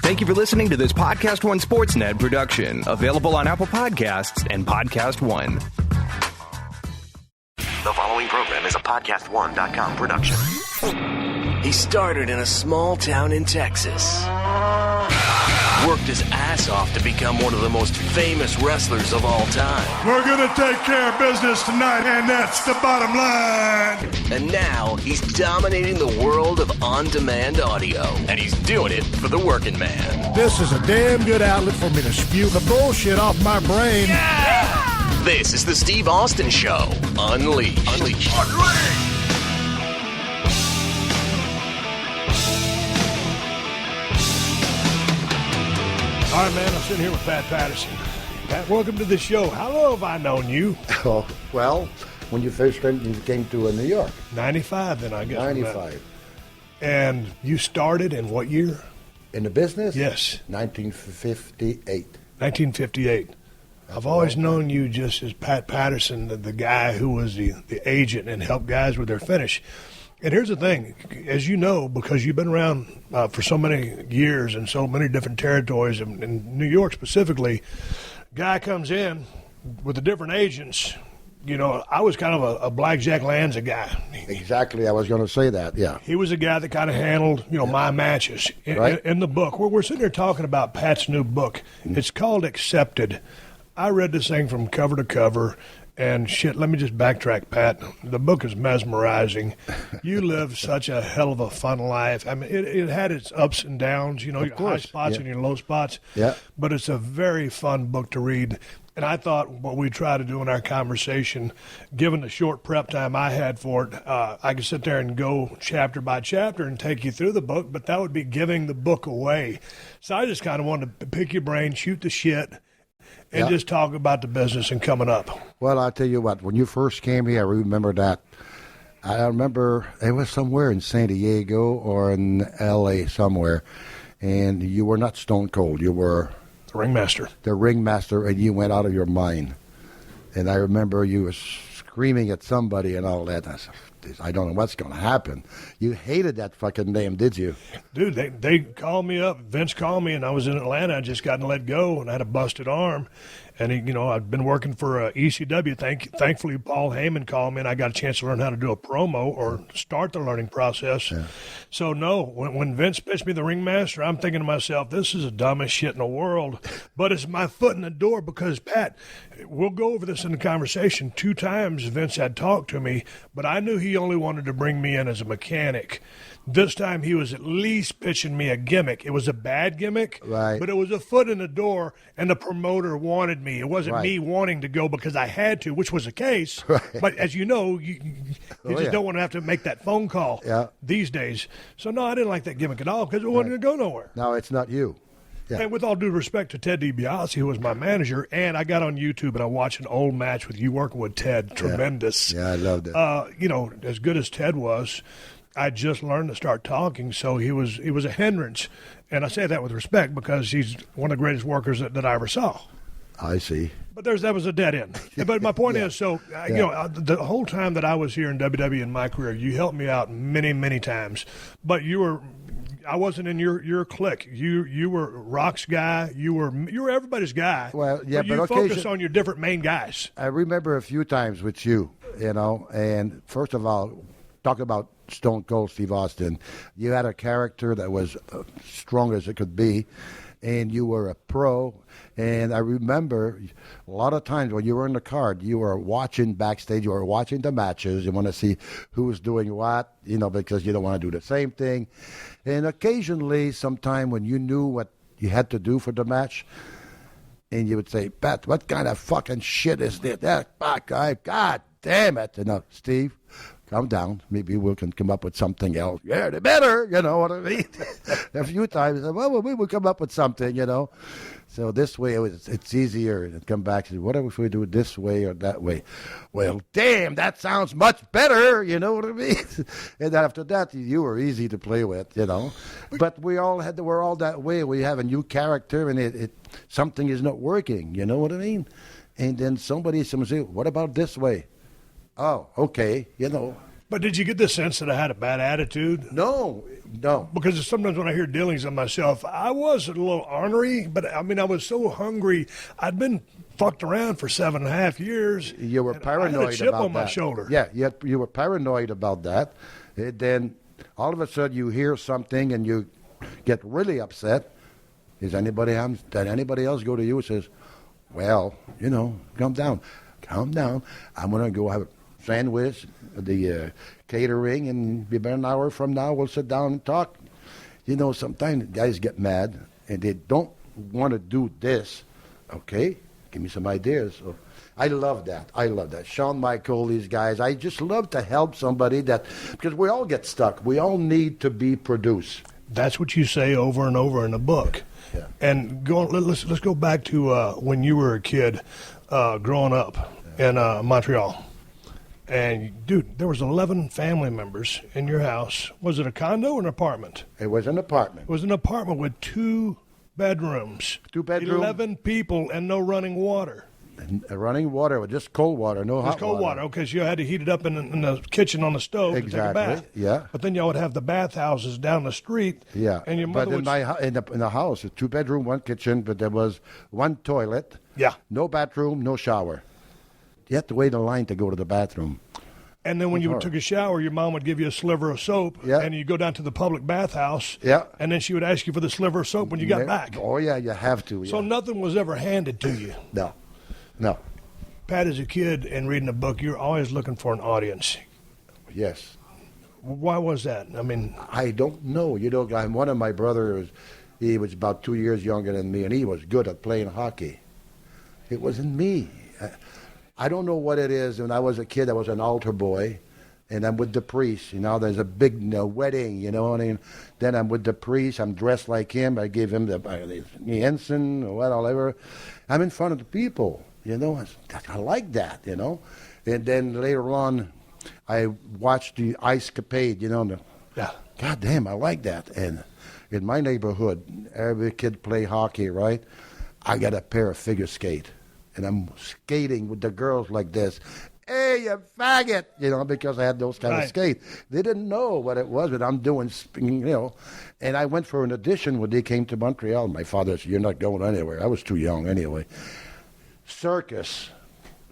Thank you for listening to this PodcastOne Sportsnet production, available on Apple Podcasts and PodcastOne. The following program is a PodcastOne.com production. He started in a small town in Texas. Worked his ass off to become one of the most famous wrestlers of all time. We're going to take care of business tonight, and that's the bottom line. And now he's dominating the world of on-demand audio. And he's doing it for the working man. This is a damn good outlet for me to spew the bullshit off my brain. Yeah! This is the Steve Austin Show. Unleashed. All right, man, I'm sitting here with Pat Patterson. Pat, welcome to the show. How long have I known you? Oh, well, when you first came to New York. 95, then, I guess. 95. And you started in what year? In the business? Yes. 1958. 1958. I've always known you just as Pat Patterson, the guy who was the agent and helped guys with their finish. And here's the thing, as you know, because you've been around for so many years and so many different territories, in New York specifically, guy comes in with the different agents. You know, I was kind of a Blackjack Lanza guy. Exactly, I was going to say that, yeah. He was a guy that kind of handled, my matches. In the book, we're sitting here talking about Pat's new book. It's called Accepted. I read this thing from cover to cover. And shit, let me just backtrack, Pat. The book is mesmerizing. You live such a hell of a fun life. I mean, it had its ups and downs, your high spots and your low spots. Yeah. But it's a very fun book to read. And I thought what we try to do in our conversation, given the short prep time I had for it, I could sit there and go chapter by chapter and take you through the book, but that would be giving the book away. So I just kind of wanted to pick your brain, shoot the shit, and just talk about the business and coming up. Well, I'll tell you what, when you first came here, I remember that. I remember it was somewhere in San Diego or in L.A. somewhere, and you were not Stone Cold. You were the ringmaster. The ringmaster, and you went out of your mind. And I remember you were screaming at somebody and all that. I said, I don't know what's going to happen. You hated that fucking name, did you? Dude, they called me up. Vince called me, and I was in Atlanta. I just gotten let go, and I had a busted arm. And, I'd been working for ECW. Thankfully, Paul Heyman called me, and I got a chance to learn how to do a promo or start the learning process. Yeah. So, no, when Vince pitched me the ringmaster, I'm thinking to myself, this is the dumbest shit in the world. But it's my foot in the door because, Pat, we'll go over this in the conversation. 2 times Vince had talked to me, but I knew he only wanted to bring me in as a mechanic. This time he was at least pitching me a gimmick. It was a bad gimmick, right, but it was a foot in the door, and the promoter wanted me. It wasn't me wanting to go because I had to, which was the case. Right. But as you know, you just don't want to have to make that phone call these days. So, no, I didn't like that gimmick at all because it wasn't going to go nowhere. No, it's not you. Yeah. And with all due respect to Ted DiBiase, who was my manager, and I got on YouTube and I watched an old match with you working with Ted. Tremendous. Yeah, I loved it. As good as Ted was, I just learned to start talking, so he was a hindrance. And I say that with respect because he's one of the greatest workers that I ever saw. I see. But that was a dead end. But my point is, the whole time that I was here in WWE in my career, you helped me out many, many times. But I wasn't in your clique. You were Rock's guy. You were everybody's guy. Well, yeah, but you focus on your different main guys. I remember a few times with you, and first of all, talk about Stone Cold Steve Austin. You had a character that was strong as it could be, and you were a pro. And I remember a lot of times when you were in the card, you were watching backstage, you were watching the matches. You want to see who was doing what, because you don't want to do the same thing. And occasionally, sometime when you knew what you had to do for the match, and you would say, Pat, what kind of fucking shit is this? That guy, God damn it. Steve, calm down. Maybe we can come up with something else. Yeah, they better, you know what I mean? A few times, well, we will come up with something, So this way, it's easier to come back to, what if we do it this way or that way? Well, damn, that sounds much better, you know what I mean? And after that, you were easy to play with, But we're all that way. We have a new character, and something is not working, you know what I mean? And then somebody say, what about this way? Oh, okay, But did you get the sense that I had a bad attitude? No. Because sometimes when I hear dealings of myself, I was a little ornery, but I mean, I was so hungry. I'd been fucked around for 7.5 years. You were paranoid I had a chip about on that. my shoulder. Yeah, you were paranoid about that. Then all of a sudden you hear something and you get really upset. Did anybody else go to you and says, well, calm down. I'm going to go have a sandwich at the catering, and about an hour from now we'll sit down and talk. Sometimes guys get mad and they don't want to do this. Okay, give me some ideas. So I love that. Shawn Michael, these guys, I just love to help somebody because we all get stuck. We all need to be produced. That's what you say over and over in the book. Yeah. And let's go back to when you were a kid growing up in Montreal. And, dude, there was 11 family members in your house. Was it a condo or an apartment? It was an apartment. It was an apartment with 2 bedrooms. 2 bedrooms. 11 people and no running water. Running water, just cold water, no hot water. Just cold water, okay, so you had to heat it up in the kitchen on the stove to take a bath. Yeah. But then y'all would have the bathhouses down the street. Yeah. And your mother in the house, a 2-bedroom, 1 kitchen, but there was 1 toilet. Yeah. No bathroom, no shower. You had to wait in line to go to the bathroom. And then when you took a shower, your mom would give you a sliver of soap, and you go down to the public bathhouse, and then she would ask you for the sliver of soap when you got back. Oh, yeah, you have to. Yeah. So nothing was ever handed to you. No. Pat, as a kid and reading a book, you're always looking for an audience. Yes. Why was that? I mean, I don't know. One of my brothers, he was about 2 years younger than me, and he was good at playing hockey. It wasn't me. I don't know what it is. When I was a kid, I was an altar boy, and I'm with the priest. There's a big wedding, what I mean? Then I'm with the priest. I'm dressed like him. I give him the ensign or whatever. I'm in front of the people, I like that, And then later on, I watched the Ice Capade, Yeah. God damn, I like that. And in my neighborhood, every kid play hockey, right? I got a pair of figure skate. And I'm skating with the girls like this. Hey, you faggot! Because I had those kind of skates. They didn't know what it was, but I'm doing, And I went for an audition when they came to Montreal. My father said, you're not going anywhere. I was too young anyway. Circus.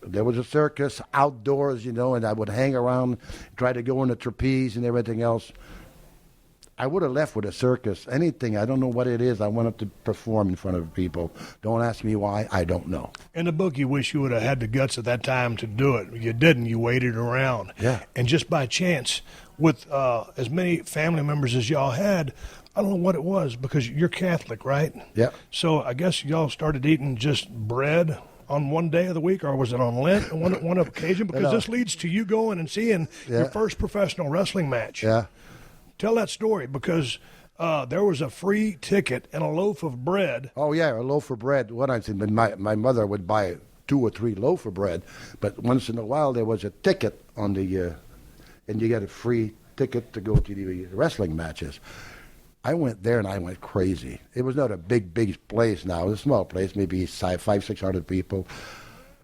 There was a circus outdoors, and I would hang around, try to go on the trapeze and everything else. I would have left with a circus, anything. I don't know what it is. I wanted to perform in front of people. Don't ask me why. I don't know. In the book, you wish you would have had the guts at that time to do it. You didn't. You waited around. Yeah. And just by chance, with as many family members as y'all had, I don't know what it was, because you're Catholic, right? Yeah. So I guess y'all started eating just bread on one day of the week, or was it on Lent on one occasion? Because this leads to you going and seeing your first professional wrestling match. Yeah. Tell that story, because there was a free ticket and a loaf of bread. Oh, yeah, a loaf of bread. What I said, my mother would buy 2 or 3 loaf of bread, but once in a while there was a ticket on the, and you get a free ticket to go to the wrestling matches. I went there and I went crazy. It was not a big place now. It was a small place, maybe 500-600 people.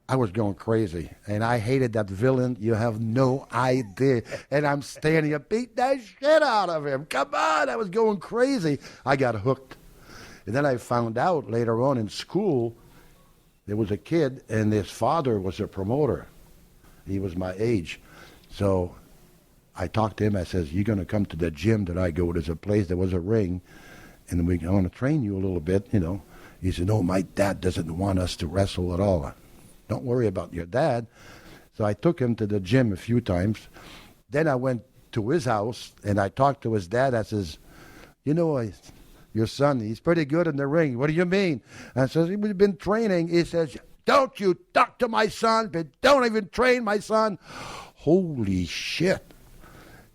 I was going crazy, and I hated that villain. You have no idea. And I'm standing up, beat that shit out of him. Come on, I was going crazy. I got hooked. And then I found out later on in school, there was a kid, and his father was a promoter. He was my age. So I talked to him. I says, you're going to come to the gym that I go. There's a place, there was a ring, and I want to train you a little bit, He said, no, my dad doesn't want us to wrestle at all. Don't worry about your dad. So I took him to the gym a few times. Then I went to his house, and I talked to his dad. I says, your son, he's pretty good in the ring. What do you mean? I says, we've been training. He says, don't you talk to my son, but don't even train my son. Holy shit.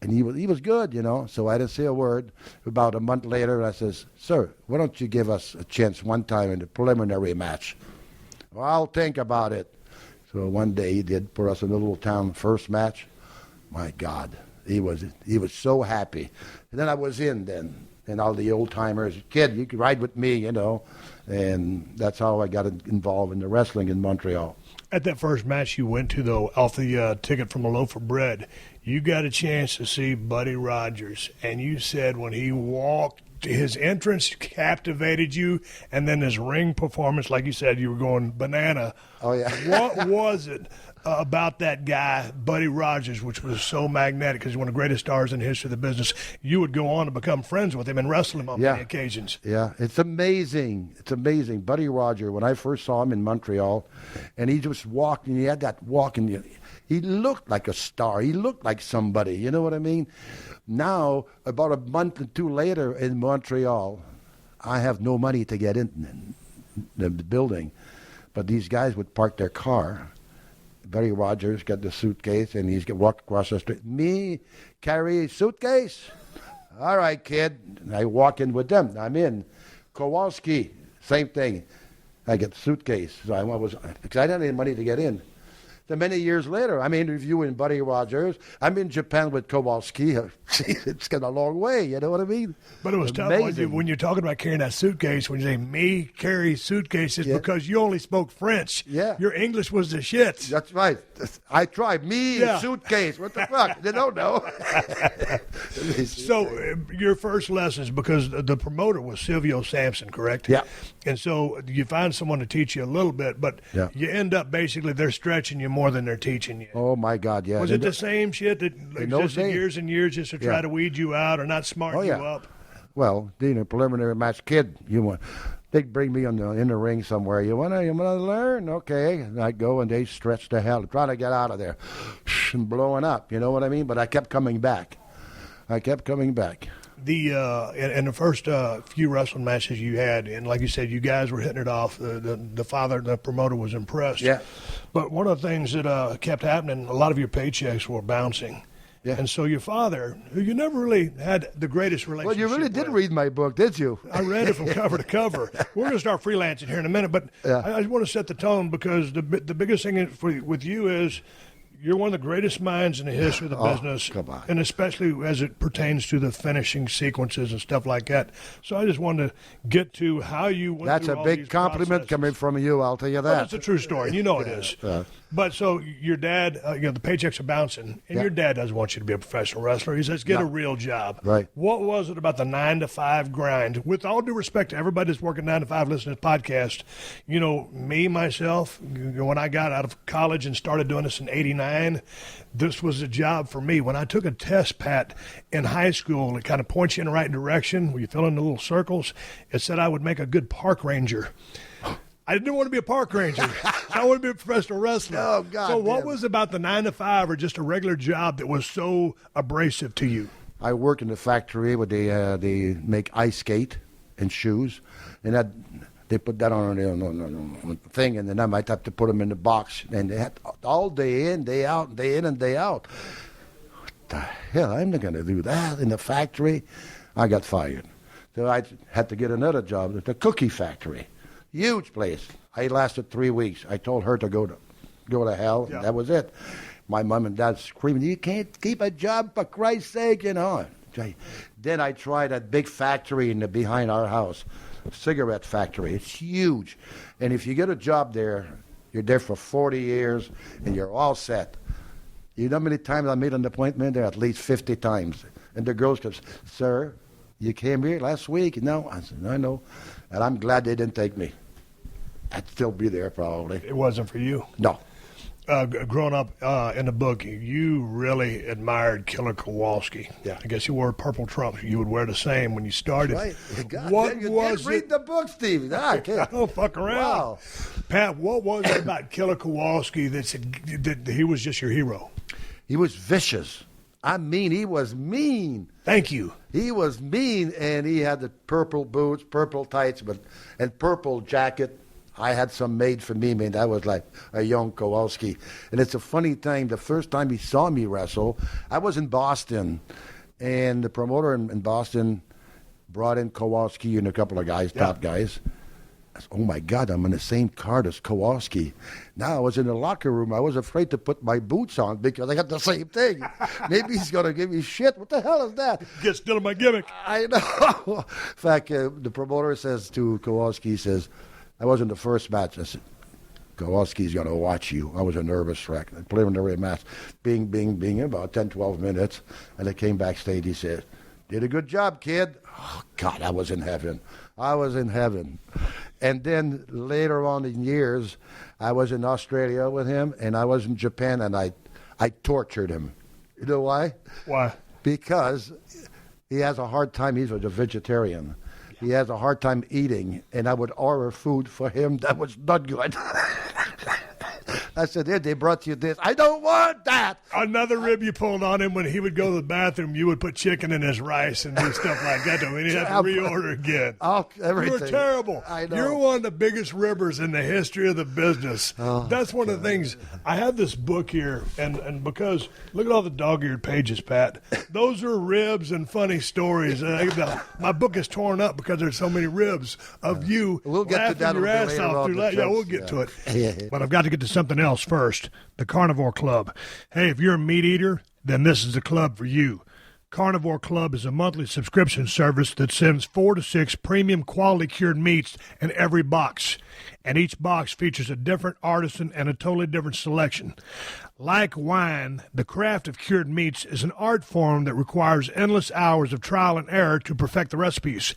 And he was good, so I didn't say a word. About a month later, I says, sir, why don't you give us a chance one time in the preliminary match? Well, I'll think about it. So one day he did put us in a little town first match. My God, he was so happy. And then I was in then. and all the old-timers. Kid, you can ride with me, you know. And that's how I got involved in the wrestling in Montreal. At that first match you went to, though, off the ticket from a loaf of bread, you got a chance to see Buddy Rogers, and you said when he walked, his entrance captivated you, and then his ring performance, like you said, you were going banana. Oh, yeah. What was it about that guy, Buddy Rogers, which was so magnetic, because he's one of the greatest stars in the history of the business? You would go on to become friends with him and wrestle him on many occasions. Yeah, it's amazing. It's amazing. Buddy Rogers, when I first saw him in Montreal, and he just walked, and he had that walk, and he looked like a star. He looked like somebody, you know what I mean? Now, about a month or two later in Montreal, I have no money to get in the building, but these guys would park their car. Buddy Rogers got the suitcase, and he's going to walk across the street. Me, carry a suitcase? All right, kid. And I walk in with them. I'm in. Kowalski, same thing. I get the suitcase. So because I didn't have any money to get in. So many years later, I'm interviewing Buddy Rogers. I'm in Japan with Kowalski. It's got a long way, you know what I mean? But it was tough when you're talking about carrying that suitcase, when you say, me carry suitcases, because you only spoke French. Yeah. Your English was the shit. That's right. I tried. Suitcase. What the fuck? They don't know. So your first lessons, because the promoter was Silvio Sampson, correct? Yeah. And so you find someone to teach you a little bit, but you end up basically they're stretching you more than they're teaching you. Oh, my God, yeah. Was it the same shit that existed years and years just to try to weed you out or not smarten you up? Well, preliminary match, kid, they'd bring me in the ring somewhere. You wanna learn? Okay. And I'd go, and they stretch the hell, trying to get out of there, and blowing up, you know what I mean? But I kept coming back. In the first few wrestling matches you had, and like you said, you guys were hitting it off. The promoter was impressed. Yeah. But one of the things that kept happening, a lot of your paychecks were bouncing. Yeah. And so your father, who you never really had the greatest relationship with. Well, you really did read my book, did you? I read it from cover to cover. We're going to start freelancing here in a minute, but I just want to set the tone, because the biggest thing with you is you're one of the greatest minds in the history of the business, and especially as it pertains to the finishing sequences and stuff like that. So I just wanted to get to how you went That's through a big compliment processes. Coming from you, I'll tell you that. Well, it's a true story, and you know it is. But so your dad, the paychecks are bouncing, and your dad doesn't want you to be a professional wrestler. He says, get a real job. Right. What was it about the 9-to-5 grind? With all due respect to everybody that's working 9 to 5 listening to this podcast, myself, when I got out of college and started doing this in '89, this was a job for me. When I took a test, Pat, in high school, it kind of points you in the right direction where you fill in the little circles. It said I would make a good park ranger. I didn't want to be a park ranger. So I wanted to be a professional wrestler. Oh, God. So what was about the 9 to 5 or just a regular job that was so abrasive to you? I worked in the factory where they make ice skate and shoes, and they put that on the thing, and then I might have to put them in the box, and they had all day in, day out, day in and day out. What the hell? I'm not going to do that in the factory. I got fired. So I had to get another job at the cookie factory. Huge place. I lasted 3 weeks. I told her to go to hell. Yeah. That was it. My mom and dad screaming, you can't keep a job for Christ's sake, Then I tried that big factory behind our house, cigarette factory. It's huge. And if you get a job there, you're there for 40 years, and you're all set. You know how many times I made an appointment there? At least 50 times. And the girls goes, sir, you came here last week? No. I said, I know. And I'm glad they didn't take me. I'd still be there probably. It wasn't for you? No. Growing up in the book, you really admired Killer Kowalski. Yeah. I guess you wore purple trunks. You would wear the same when you started. Right. God, what you was did read the book, Steve. I don't fuck around. Wow. Pat, what was it about Killer Kowalski that he was just your hero? He was vicious. I mean, he was mean. Thank you. He was mean, and he had the purple boots, purple tights, and purple jacket. I had some made for me, man. That was like a young Kowalski. And it's a funny thing. The first time he saw me wrestle, I was in Boston, and the promoter in Boston brought in Kowalski and a couple of guys, top guys. I said, oh, my God, I'm in the same car as Kowalski. Now I was in the locker room. I was afraid to put my boots on because I got the same thing. Maybe he's going to give me shit. What the hell is that? Get still in my gimmick. I know. In fact, the promoter says to Kowalski, he says, I was in the first match. I said, Kowalski's going to watch you. I was a nervous wreck. I preliminary match. Bing, about 10, 12 minutes. And I came backstage. He said, did a good job, kid. Oh, God, I was in heaven. And then later on in years, I was in Australia with him, and I was in Japan, and I tortured him. You know why? Why? Because he has a hard time. He's a vegetarian. He has a hard time eating, and I would order food for him that was not good. I said, they brought you this. I don't want that. Another rib you pulled on him when he would go to the bathroom, you would put chicken in his rice and do stuff like that to him, and he'd have to reorder again. Everything. You were terrible. I know. You're one of the biggest ribbers in the history of the business. That's one of the things. I have this book here, and because, look at all the dog-eared pages, Pat. Those are ribs and funny stories. My book is torn up because there's so many ribs of you we'll get laughing to that your ass off. Yeah, we'll get to it. But I've got to get to something else first. The Carnivore Club. Hey, if you're a meat eater, then this is the club for you. Carnivore Club is a monthly subscription service that sends 4 to 6 premium quality cured meats in every box. And each box features a different artisan and a totally different selection. Like wine, the craft of cured meats is an art form that requires endless hours of trial and error to perfect the recipes.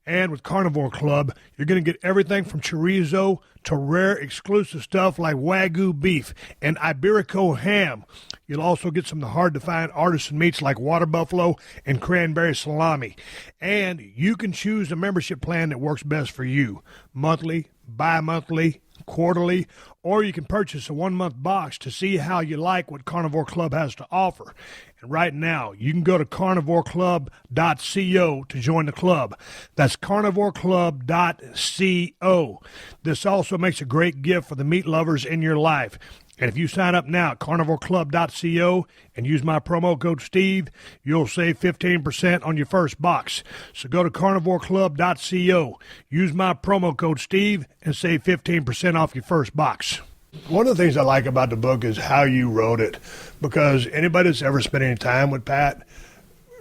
And with Carnivore Club, you're going to get everything from chorizo to rare exclusive stuff like Wagyu beef and Iberico ham. You'll also get some of the hard-to-find artisan meats like water buffalo and cranberry salami. And you can choose a membership plan that works best for you. Monthly, bi-monthly, quarterly, or you can purchase a 1-month box to see how you like what Carnivore Club has to offer. And right now, you can go to carnivoreclub.co to join the club. That's carnivoreclub.co. This also makes a great gift for the meat lovers in your life. And if you sign up now at carnivoreclub.co and use my promo code Steve, you'll save 15% on your first box. So go to carnivoreclub.co, use my promo code Steve, and save 15% off your first box. One of the things I like about the book is how you wrote it, because anybody that's ever spent any time with Pat,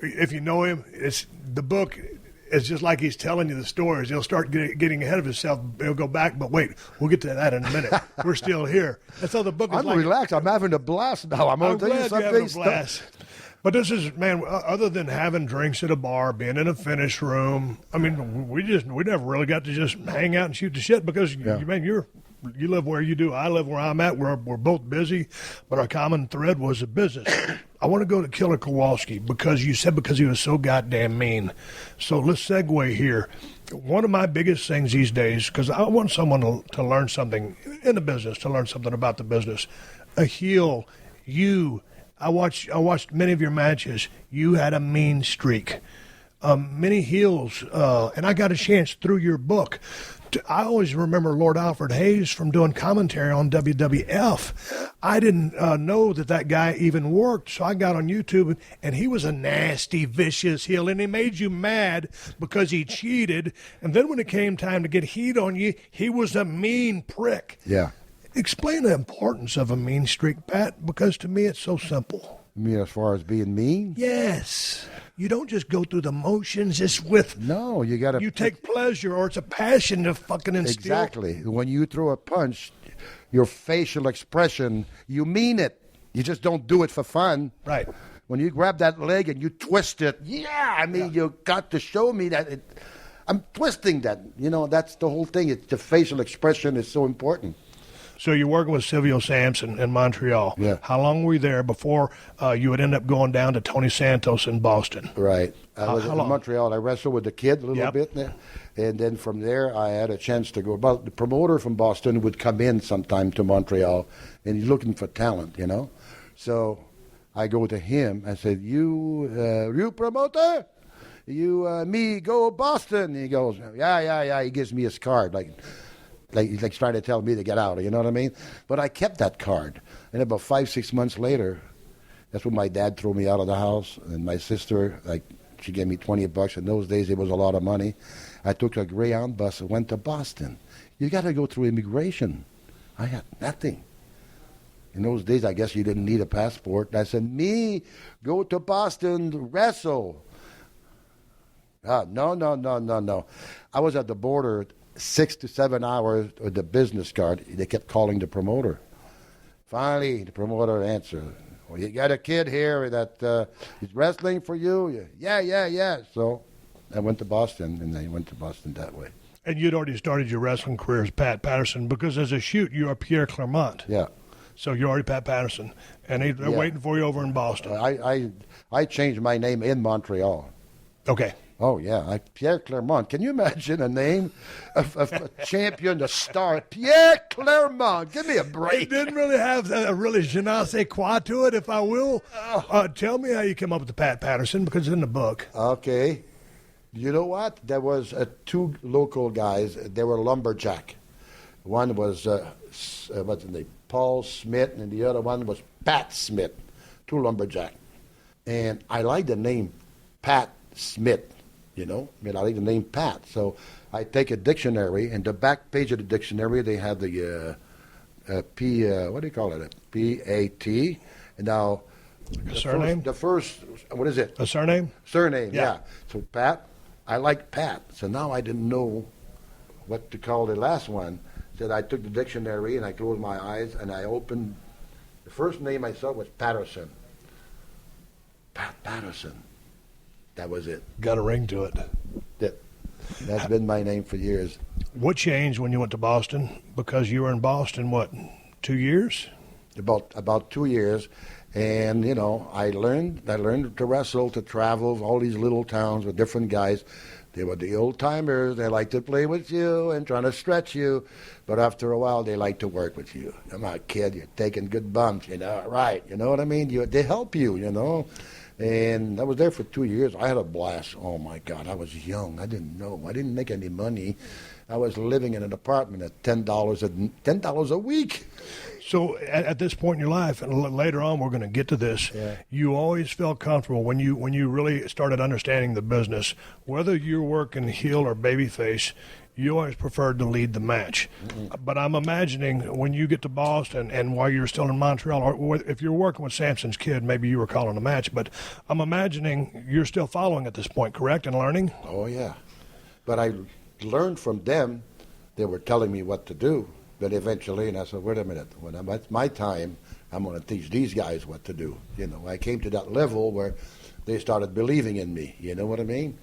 if you know him, the book is just like he's telling you the stories. He'll start getting ahead of himself. He'll go back, but wait, we'll get to that in a minute. We're still here. That's how the book is. I'm relaxed. I'm having a blast now. I'm going to tell you something. Having a blast. But this is, man, other than having drinks at a bar, being in a finish room, I mean, we never really got to just hang out and shoot the shit because, you live where you do. I live where I'm at. We're both busy, but our common thread was the business. I want to go to Killer Kowalski because you said because he was so goddamn mean. So let's segue here. One of my biggest things these days, because I want someone to learn something in the business, to learn something about the business. A heel, I watched many of your matches. You had a mean streak. Many heels, and I got a chance through your book. I always remember Lord Alfred Hayes from doing commentary on WWF. I didn't know that guy even worked, so I got on YouTube, and he was a nasty, vicious heel, and he made you mad because he cheated. And then when it came time to get heat on you, he was a mean prick. Yeah. Explain the importance of a mean streak, Pat, because to me it's so simple. You mean as far as being mean? Yes. You don't just go through the motions. It's with... No, you got to... You take pleasure, or it's a passion to fucking instill. Exactly. When you throw a punch, your facial expression, you mean it. You just don't do it for fun. Right. When you grab that leg and you twist it, you got to show me that I'm twisting that. That's the whole thing. It's the facial expression is so important. So you're working with Silvio Sampson in Montreal. Yeah. How long were you there before you would end up going down to Tony Santos in Boston? Right. I was in Montreal. I wrestled with the kid a little bit there. And then from there, I had a chance to go. But the promoter from Boston would come in sometime to Montreal, and he's looking for talent, So I go to him. I said, you promoter? Me go Boston. He goes, yeah. He gives me his card, he's trying to tell me to get out, you know what I mean? But I kept that card. And about 5-6 months later, that's when my dad threw me out of the house, and my sister, She gave me $20. In those days, it was a lot of money. I took a Greyhound bus and went to Boston. You got to go through immigration. I had nothing. In those days, I guess you didn't need a passport. And I said, me, go to Boston to wrestle. No. I was at the border 6 to 7 hours with the business card. They kept calling the promoter. Finally, the promoter answered, well, you got a kid here that is wrestling for you? Yeah. So I went to Boston, and I went to Boston that way. And you'd already started your wrestling career as Pat Patterson, because as a shoot, you are Pierre Clermont. Yeah. So you're already Pat Patterson, and they're waiting for you over in Boston. I changed my name in Montreal. Okay. Oh, yeah. Pierre Clermont. Can you imagine a name of a champion, a star? Pierre Clermont. Give me a break. It didn't really have a really je ne sais quoi to it, if I will. Tell me how you came up with the Pat Patterson, because it's in the book. Okay. You know what? There was two local guys. They were lumberjack. One was, what's his name? Paul Smith, and the other one was Pat Smith. Two lumberjack. And I like the name Pat Smith. I like the name Pat. So I take a dictionary, and the back page of the dictionary, they have the what do you call it? P-A-T. And now, surname? The first, what is it? A surname? Surname, yeah. So Pat, I like Pat. So now I didn't know what to call the last one. So I took the dictionary, and I closed my eyes, and I opened, the first name I saw was Patterson. Pat Patterson. That was it. Got a ring to it. That's been my name for years. What changed when you went to Boston? Because you were in Boston, 2 years? About 2 years. And, I learned to wrestle, to travel, all these little towns with different guys. They were the old-timers. They like to play with you and trying to stretch you. But after a while, they like to work with you. Come on, kid, you're taking good bumps, right. You know what I mean? They help you, And I was there for 2 years. I had a blast. Oh, my God. I was young. I didn't know. I didn't make any money. I was living in an apartment at $10 a week. So at this point in your life, and later on we're going to get to this, you always felt comfortable when you really started understanding the business, whether you're working heel or babyface, you always preferred to lead the match. Mm-hmm. But I'm imagining when you get to Boston and while you're still in Montreal, or if you're working with Samson's kid, maybe you were calling a match, but I'm imagining you're still following at this point, correct, and learning? Oh, yeah. But I learned from them. They were telling me what to do. But eventually, and I said, wait a minute, when it's my time, I'm going to teach these guys what to do. I came to that level where they started believing in me. You know what I mean?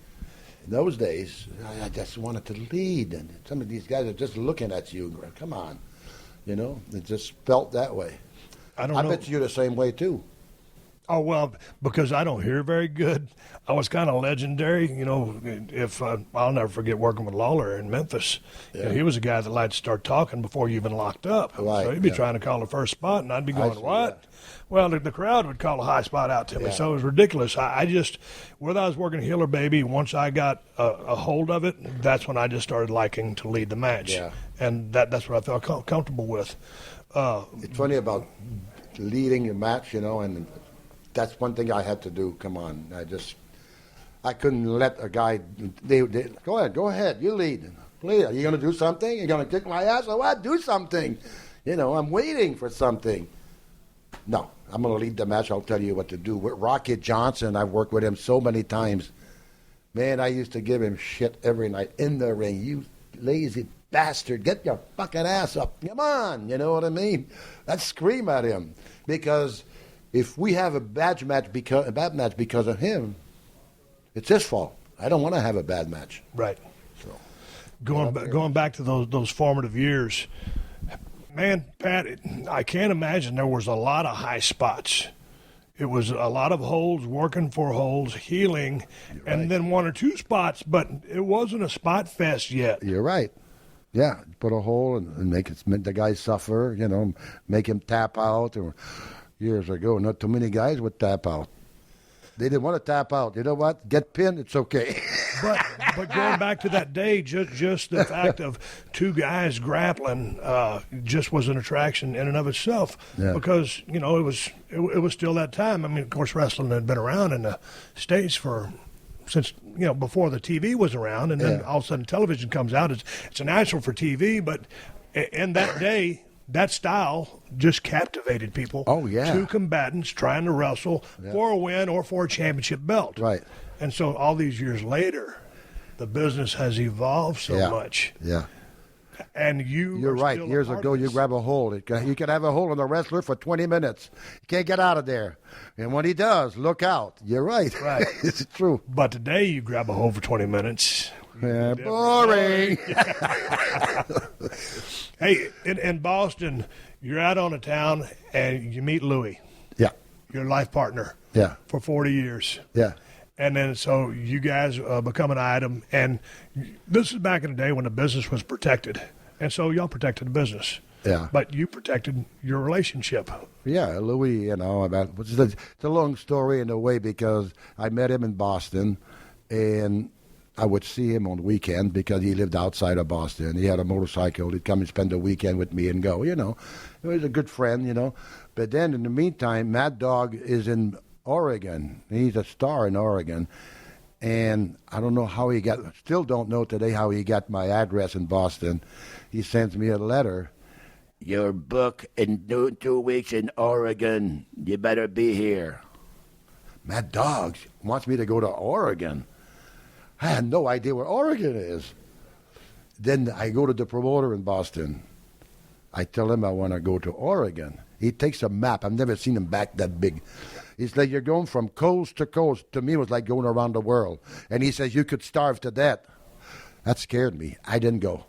In those days, I just wanted to lead, and some of these guys are just looking at you. Come on, it just felt that way. I bet you're the same way too. Oh, well, because I don't hear very good. I was kind of legendary, I'll never forget working with Lawler in Memphis. Yeah. He was a guy that liked to start talking before you even locked up. Right, so he'd be trying to call the first spot, and I'd be going, what? That. Well, the crowd would call a high spot out to me, so it was ridiculous. I just, whether I was working heel or baby, once I got a hold of it, that's when I just started liking to lead the match. Yeah. And that's what I felt comfortable with. It's funny about leading a match, and that's one thing I had to do. Come on. I couldn't let a guy, go ahead, you lead. Please, are you going to do something? You're going to kick my ass or what? Do something. I'm waiting for something. No, I'm going to lead the match. I'll tell you what to do. With Rocket Johnson, I've worked with him so many times. Man, I used to give him shit every night in the ring. You lazy bastard, get your fucking ass up. Come on, you know what I mean? I'd scream at him because if we have a bad match because of him, it's his fault. I don't want to have a bad match. Right. So going back to those formative years, man, Pat, I can't imagine there was a lot of high spots. It was a lot of holds, working for holds, healing, and then one or two spots, but it wasn't a spot fest yet. You're right. Yeah, put a hole and make the guy suffer, make him tap out. Or years ago, not too many guys would tap out. They didn't want to tap out. You know what? Get pinned, it's okay. But going back to that day, just the fact of two guys grappling just was an attraction in and of itself. Yeah. Because it was still that time. I mean, of course, wrestling had been around in the States for since before the TV was around, and then all of a sudden television comes out. It's a natural for TV, but in that day, that style just captivated people. Oh, yeah. Two combatants trying to wrestle for a win or for a championship belt. Right. And so all these years later, the business has evolved so much. Yeah. And you're right. Years ago, you grab a hold. You can have a hold on the wrestler for 20 minutes. You can't get out of there. And when he does, look out. You're right. Right. It's true. But today, you grab a hold for 20 minutes. Yeah, boring. Hey, in Boston, you're out on a town and you meet Louie. Yeah. Your life partner. Yeah. For 40 years. Yeah. And then so you guys become an item. And this is back in the day when the business was protected. And so y'all protected the business. Yeah. But you protected your relationship. Yeah, Louis, it's a long story in a way because I met him in Boston, and I would see him on the weekend because he lived outside of Boston. He had a motorcycle. He'd come and spend the weekend with me and go, He was a good friend, But then in the meantime, Mad Dog is in Oregon. He's a star in Oregon. And I don't know how still don't know today how he got my address in Boston. He sends me a letter. Your book in 2 weeks in Oregon. You better be here. Mad Dog wants me to go to Oregon. I had no idea where Oregon is. Then I go to the promoter in Boston. I tell him I want to go to Oregon. He takes a map. I've never seen him back that big. He's like, you're going from coast to coast. To me, it was like going around the world. And he says, you could starve to death. That scared me. I didn't go.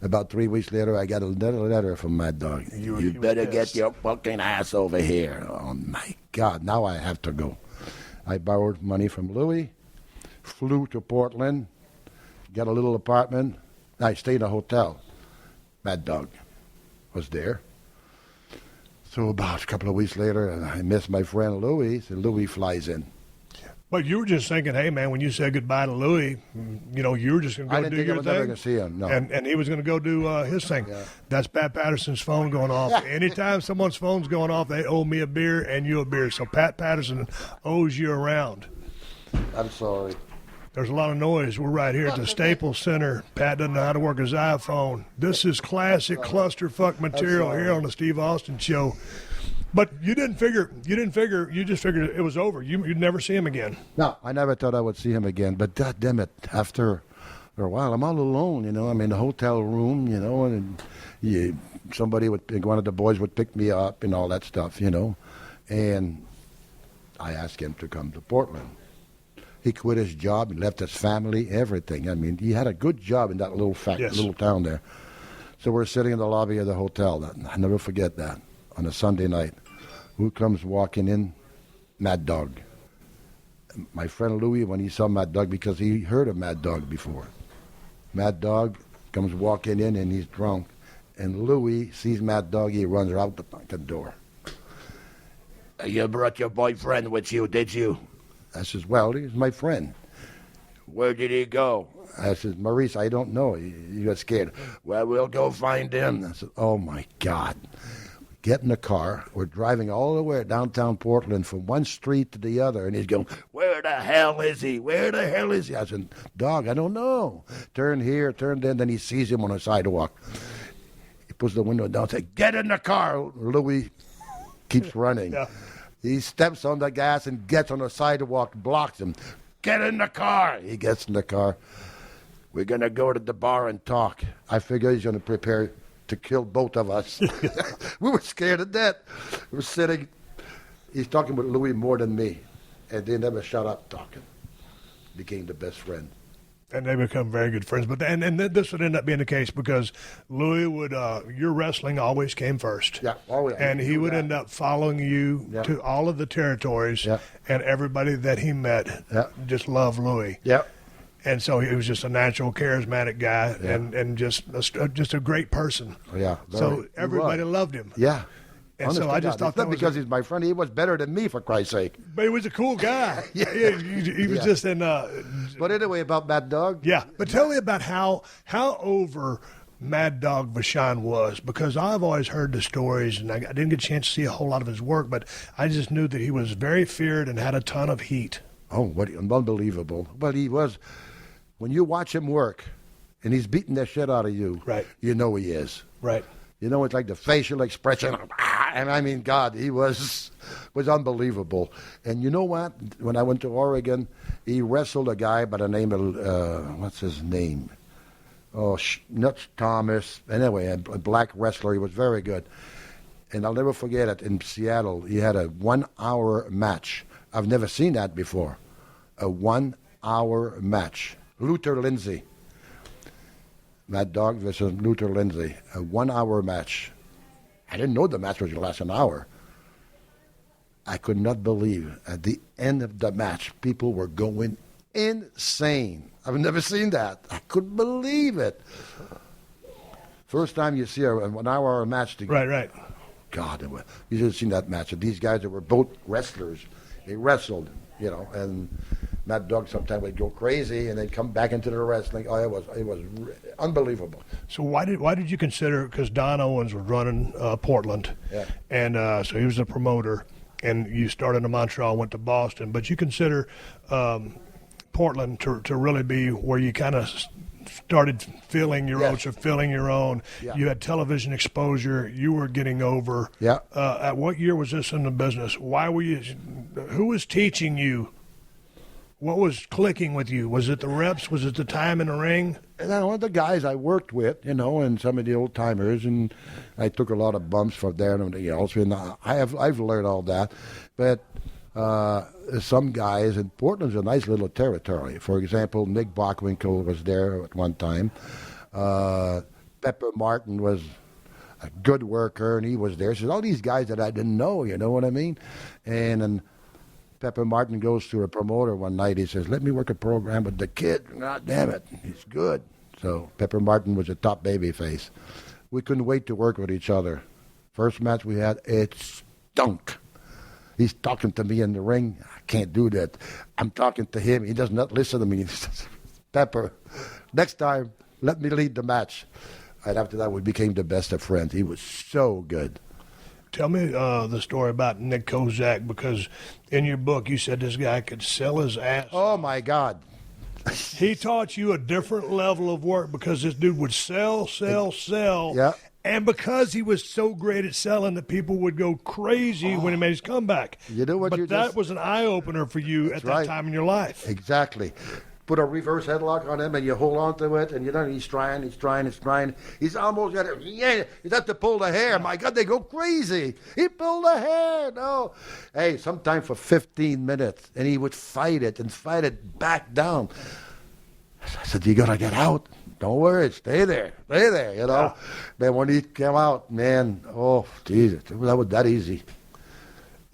About 3 weeks later, I got another letter from Mad Dog. You better get your fucking ass over here. Oh, my God. Now I have to go. I borrowed money from Louis, flew to Portland, got a little apartment. I stayed in a hotel. Mad Dog was there. So about a couple of weeks later, I missed my friend Louis. So Louis flies in. But you were just thinking, hey, man, when you said goodbye to Louis, you were just going to go do your thing. I didn't think I was ever going to see him, no. And he was going to go do his thing. Yeah. That's Pat Patterson's phone going off. Anytime someone's phone's going off, they owe me a beer and you a beer. So Pat Patterson owes you a round. I'm sorry. There's a lot of noise. We're right here at the Staples Center. Pat doesn't know how to work his iPhone. This is classic clusterfuck material here on the Steve Austin Show. But you just figured it was over. You'd never see him again. No, I never thought I would see him again. But God damn it, after a while, I'm all alone, I'm in the hotel room, and one of the boys would pick me up and all that stuff, And I asked him to come to Portland. He quit his job and left his family, everything. I mean, he had a good job in that little town there. So we're sitting in the lobby of the hotel. I never forget that. On a Sunday night. Who comes walking in? Mad Dog. My friend Louis, when he saw Mad Dog, because he heard of Mad Dog before. Mad Dog comes walking in and he's drunk. And Louis sees Mad Dog, he runs out the fucking door. You brought your boyfriend with you, did you? I says, well, he's my friend. Where did he go? I says, Maurice, I don't know. He got scared. Well, we'll go find him. I said, oh, my God. Get in the car. We're driving all the way downtown Portland from one street to the other, and he's going, where the hell is he? Where the hell is he? I said, Dog, I don't know. Turn here, turn there. Then he sees him on the sidewalk. He puts the window down and says, get in the car. Louis keeps running. Yeah. He steps on the gas and gets on the sidewalk, blocks him. Get in the car. He gets in the car. We're going to go to the bar and talk. I figure he's going to prepare to kill both of us. We were scared to death. We were sitting. He's talking with Louis more than me. And they never shut up talking. Became the best friend. And they become very good friends. But and this would end up being the case because Louis would, your wrestling always came first. Yeah, always. And he would end up following you to all of the territories. Yeah. And everybody that he met just loved Louis. Yeah. And so he was just a natural, charismatic guy and just a great person. Yeah. So everybody loved him. Yeah. And so I just thought that was because he's my friend. He was better than me, for Christ's sake. But he was a cool guy. He was just in. But anyway, about Mad Dog. Yeah. But tell me about how over Mad Dog Vachon was, because I've always heard the stories, and I didn't get a chance to see a whole lot of his work, but I just knew that he was very feared and had a ton of heat. Unbelievable. But he was, when you watch him work, and he's beating the shit out of you, right? You know he is. Right. You know, it's like the facial expression. And I mean, God, he was unbelievable. And you know what? When I went to Oregon, he wrestled a guy by the name of, what's his name? Oh, Nuts Thomas. Anyway, a black wrestler. He was very good. And I'll never forget it. In Seattle, he had a 1-hour match. I've never seen that before. A 1-hour match. Luther Lindsay. Mad Dog versus Luther Lindsay. A 1-hour match. I didn't know the match was going to last an hour. I could not believe at the end of the match, people were going insane. I've never seen that. I couldn't believe it. First time you see a 1-hour match. Right. God, you should have seen that match. And these guys that were both wrestlers, they wrestled, and Mad Dog sometimes would go crazy and they'd come back into the wrestling. Oh, it was unbelievable. So why did you consider, because Don Owens was running Portland, and so he was the promoter, and you started in Montreal, went to Boston, but you consider Portland to really be where you kind of started filling your oats or filling your own. Yeah. You had television exposure. You were getting over. Yeah. At what year was this in the business? Why were you? Who was teaching you? What was clicking with you? Was it the reps? Was it the time in the ring? And one of the guys I worked with, and some of the old timers, and I took a lot of bumps from there and everything else. And I've learned all that, but some guys in Portland's a nice little territory. For example, Nick Bockwinkel was there at one time. Pepper Martin was a good worker, and he was there. So all these guys that I didn't know, you know what I mean? And Pepper Martin goes to a promoter one night. He says, let me work a program with the kid. God damn it, he's good. So Pepper Martin was a top baby face. We couldn't wait to work with each other. First match we had, it stunk. He's talking to me in the ring. I can't do that. I'm talking to him. He does not listen to me. He says, Pepper, next time, let me lead the match. And after that, we became the best of friends. He was so good. Tell me the story about Nick Kozak, because in your book you said this guy could sell his ass. Oh, my God. He taught you a different level of work because this dude would sell. Yeah. And because he was so great at selling that people would go crazy when he made his comeback. You know what? But that was an eye-opener for you at that time in your life. Exactly. Put a reverse headlock on him, and you hold on to it, and he's trying. He's almost got it. Yeah, he's got to pull the hair. My God, they go crazy. He pulled the hair. No. Hey, sometime for 15 minutes, and he would fight it back down. I said, you got to get out. Don't worry, stay there, Yeah. Then when he came out, man, oh, Jesus, that was that easy.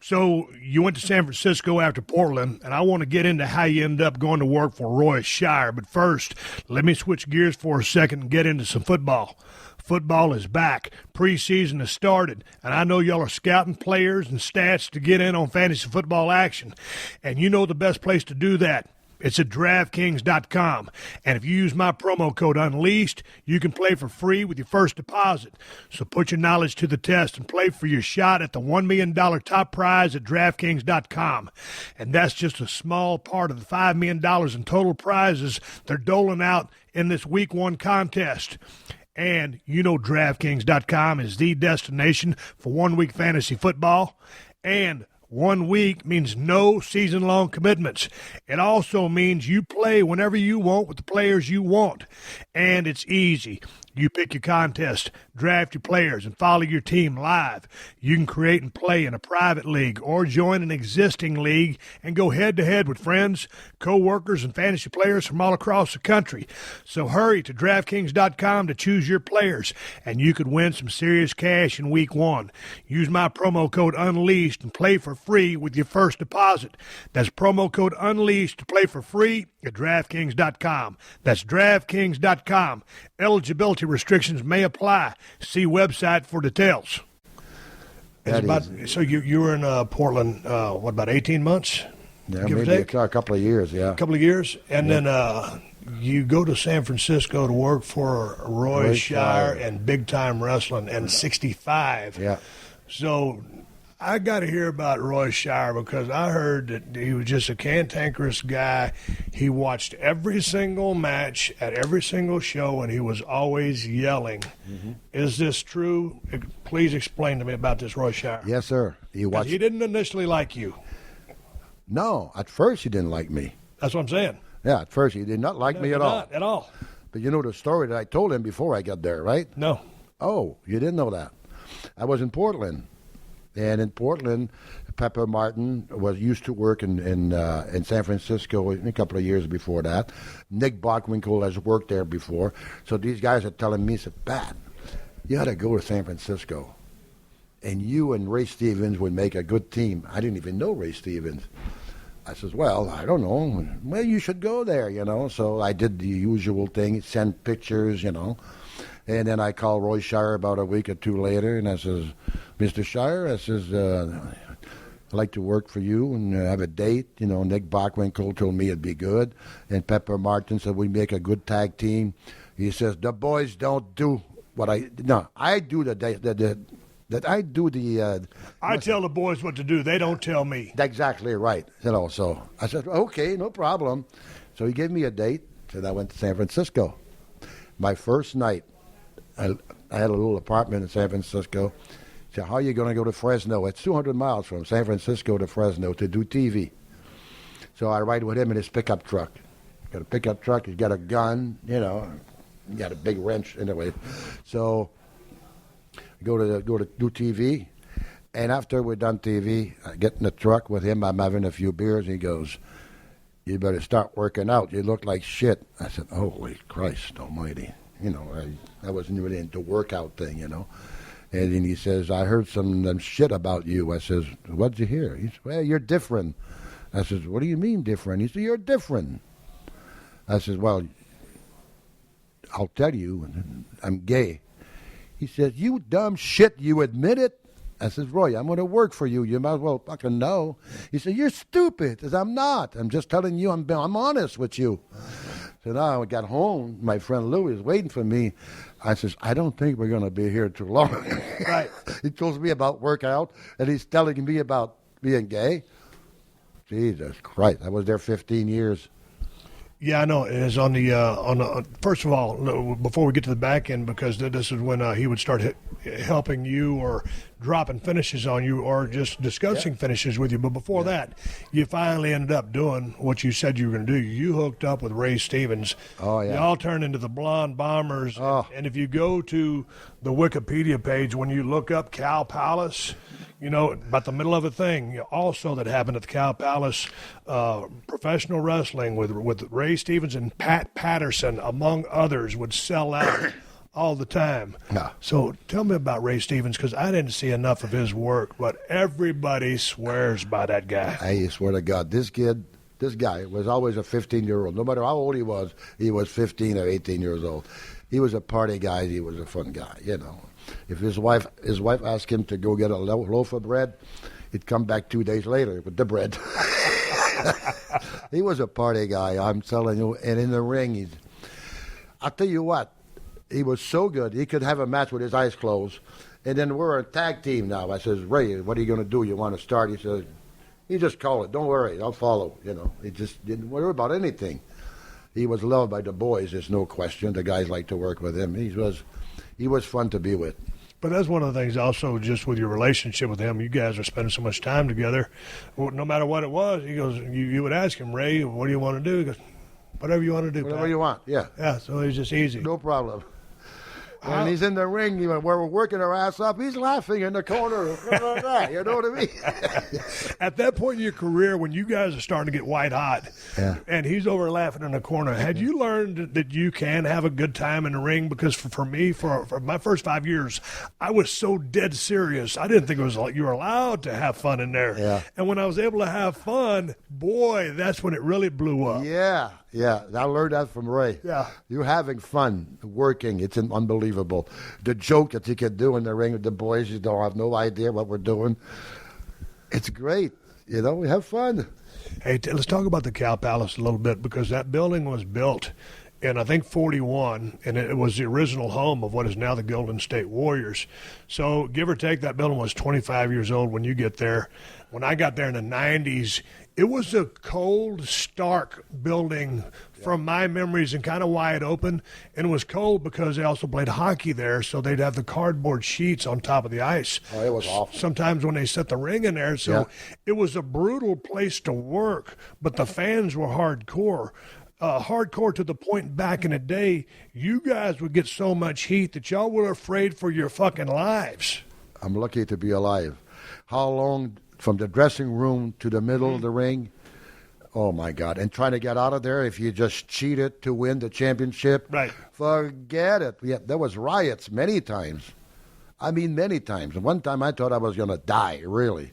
So you went to San Francisco after Portland, and I want to get into how you ended up going to work for Roy Shire. But first, let me switch gears for a second and get into some football. Football is back. Preseason has started, and I know y'all are scouting players and stats to get in on fantasy football action. And you know the best place to do that. It's at DraftKings.com. And if you use my promo code UNLEASHED, you can play for free with your first deposit. So put your knowledge to the test and play for your shot at the $1 million top prize at DraftKings.com. And that's just a small part of the $5 million in total prizes they're doling out in this Week 1 contest. And you know DraftKings.com is the destination for 1 week fantasy football. And 1 week means no season-long commitments. It also means you play whenever you want with the players you want. And it's easy. You pick your contest, draft your players, and follow your team live. You can create and play in a private league or join an existing league and go head-to-head with friends, co-workers, and fantasy players from all across the country. So hurry to DraftKings.com to choose your players, and you could win some serious cash in Week 1. Use my promo code UNLEASHED and play for free with your first deposit. That's promo code UNLEASHED to play for free at DraftKings.com. That's DraftKings.com. Eligibility restrictions may apply. See website for details. So you were in Portland, about 18 months? Yeah, maybe a couple of years, yeah. A couple of years. And then you go to San Francisco to work for Roy Shire and Big Time Wrestling and 65. Yeah. So I got to hear about Roy Shire because I heard that he was just a cantankerous guy. He watched every single match at every single show, and he was always yelling. Mm-hmm. Is this true? Please explain to me about this Roy Shire. Yes, sir. He didn't initially like you. No, at first he didn't like me. That's what I'm saying. Yeah, at first he did not like me at all. Not at all. But you know the story that I told him before I got there, right? No. Oh, you didn't know that. I was in Portland. And in Portland, Pepper Martin used to work in San Francisco a couple of years before that. Nick Bockwinkel has worked there before. So these guys are telling me, said, Pat, you ought to go to San Francisco. And you and Ray Stevens would make a good team. I didn't even know Ray Stevens. I says, well, I don't know. Well, you should go there, So I did the usual thing, send pictures, And then I called Roy Shire about a week or two later, and I says, Mr. Shire, I says, I'd like to work for you and have a date. Nick Bockwinkel told me it'd be good. And Pepper Martin said we'd make a good tag team. He says, the boys don't do what I do I tell the boys what to do. They don't tell me. Exactly right. So I said, okay, no problem. So he gave me a date, and I went to San Francisco. My first night, I had a little apartment in San Francisco. He said, how are you going to go to Fresno? It's 200 miles from San Francisco to Fresno to do TV. So I ride with him in his pickup truck. Got a pickup truck. He's got a gun, He got a big wrench anyway. So I go to do TV. And after we're done TV, I get in the truck with him. I'm having a few beers. He goes, you better start working out. You look like shit. I said, holy Christ almighty. I wasn't really into workout thing, And then he says, I heard some shit about you. I says, what'd you hear? He says, well, you're different. I says, what do you mean different? He said, you're different. I says, well, I'll tell you, I'm gay. He says, you dumb shit, you admit it? I says, Roy, I'm going to work for you. You might as well fucking know. He said, you're stupid. I says, I'm not. I'm just telling you, I'm honest with you. So now I got home. My friend Louis is waiting for me. I says, I don't think we're going to be here too long. Right. He tells me about workout, and he's telling me about being gay. Jesus Christ. I was there 15 years. Yeah, I know. It is on the first of all, before we get to the back end, because this is when he would start helping you or dropping finishes on you or just discussing finishes with you. But before that, you finally ended up doing what you said you were going to do. You hooked up with Ray Stevens. Oh, yeah. Y'all turned into the Blonde Bombers. Oh. And if you go to the Wikipedia page, when you look up Cow Palace, about the middle of a thing also that happened at the Cow Palace, professional wrestling with Ray Stevens and Pat Patterson, among others, would sell out all the time. No. So tell me about Ray Stevens, because I didn't see enough of his work, but everybody swears by that guy. I swear to God, this guy was always a 15-year-old. No matter how old he was 15 or 18 years old. He was a party guy. He was a fun guy, If his wife asked him to go get a loaf of bread, he'd come back 2 days later with the bread. He was a party guy, I'm telling you. And in the ring, I'll tell you what, he was so good. He could have a match with his eyes closed. And then we're a tag team now. I says, Ray, what are you going to do? You want to start? He says, you just call it. Don't worry. I'll follow. He just didn't worry about anything. He was loved by the boys. There's no question. The guys liked to work with him. He was fun to be with. But that's one of the things also, just with your relationship with him. You guys are spending so much time together. Well, no matter what it was, he goes, you would ask him, Ray, what do you want to do? He goes, whatever you want to do. Whatever Pat. You want, yeah. Yeah, so it's just easy. No problem. When he's in the ring, where we're working our ass up, he's laughing in the corner. You know what I mean? At that point in your career, when you guys are starting to get white hot, and he's over laughing in the corner, had you learned that you can have a good time in the ring? Because for me, for my first 5 years, I was so dead serious. I didn't think it was like you were allowed to have fun in there. Yeah. And when I was able to have fun, boy, that's when it really blew up. Yeah. I learned that from Ray. Yeah. You're having fun, working. It's unbelievable. The joke that you can do in the ring with the boys, you don't have no idea what we're doing. It's great. We have fun. Hey, let's talk about the Cow Palace a little bit, because that building was built in, I think, 41, and it was the original home of what is now the Golden State Warriors. So give or take, that building was 25 years old when you get there. When I got there in the 90s, it was a cold, stark building from my memories and kind of wide open. And it was cold because they also played hockey there, so they'd have the cardboard sheets on top of the ice. Oh, it was awful. Sometimes when they set the ring in there. So it was a brutal place to work, but the fans were hardcore. Hardcore to the point back in the day, you guys would get so much heat that y'all were afraid for your fucking lives. I'm lucky to be alive. How long from the dressing room to the middle of the ring? Oh, my God. And trying to get out of there if you just cheated to win the championship? Right. Forget it. Yeah, there was riots many times. I mean, many times. And one time I thought I was going to die, really.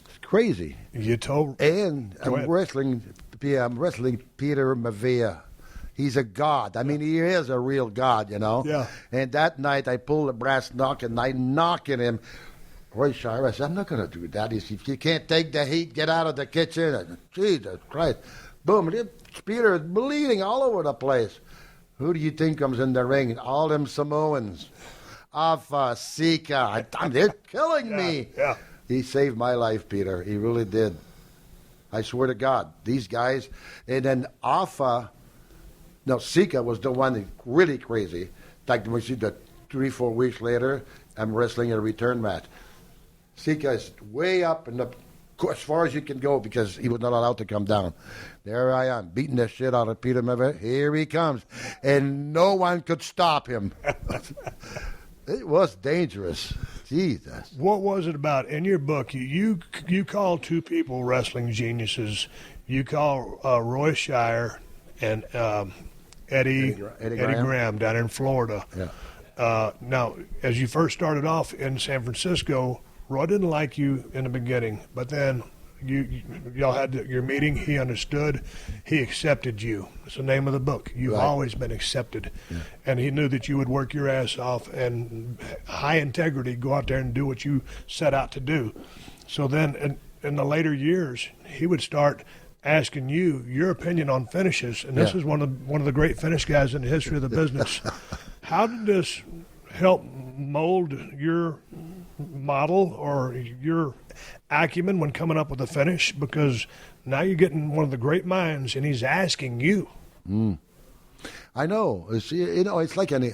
It's crazy. You told... And I'm wrestling Peter Maivia. He's a god. I mean, he is a real god, you know. Yeah. And that night I pulled the brass knuck and I knocking him. Roy Shire, I said, I'm not going to do that. He said, if you can't take the heat, get out of the kitchen. And, Jesus Christ. Boom. Peter is bleeding all over the place. Who do you think comes in the ring? All them Samoans. Alpha, Sika. They're killing me. Yeah. He saved my life, Peter. He really did. I swear to God. These guys. And then Sika was the one that really crazy. Like we see the 3-4 weeks later, I'm wrestling a return match. Sika is way up as far as you can go because he was not allowed to come down. There I am, beating the shit out of Peter Maivia. Here he comes. And no one could stop him. It was dangerous. Jesus. What was it about? In your book, you call two people wrestling geniuses. You call Roy Shire and Eddie Graham down in Florida. Yeah. Now, as you first started off in San Francisco, Roy didn't like you in the beginning, but then y'all had your meeting. He understood. He accepted you. It's the name of the book. You've always been accepted. Yeah. And he knew that you would work your ass off and high integrity, go out there and do what you set out to do. So then in the later years, he would start asking you your opinion on finishes. And this is one of the great finish guys in the history of the business. How did this help mold your model or your acumen when coming up with a finish? Because now you're getting one of the great minds, and he's asking you. I know. It's like any.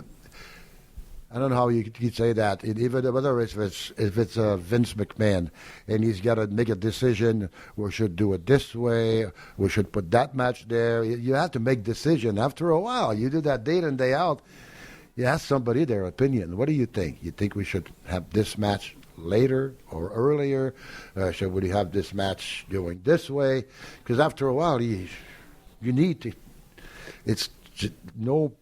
I don't know how you could say that. Whether if it's Vince McMahon and he's got to make a decision, we should do it this way, we should put that match there. You have to make decision. After a while, you do that day in, day out. You ask somebody their opinion. What do you think? You think we should have this match later or earlier? Should we have this match going this way? Because after a while, you need to. It's no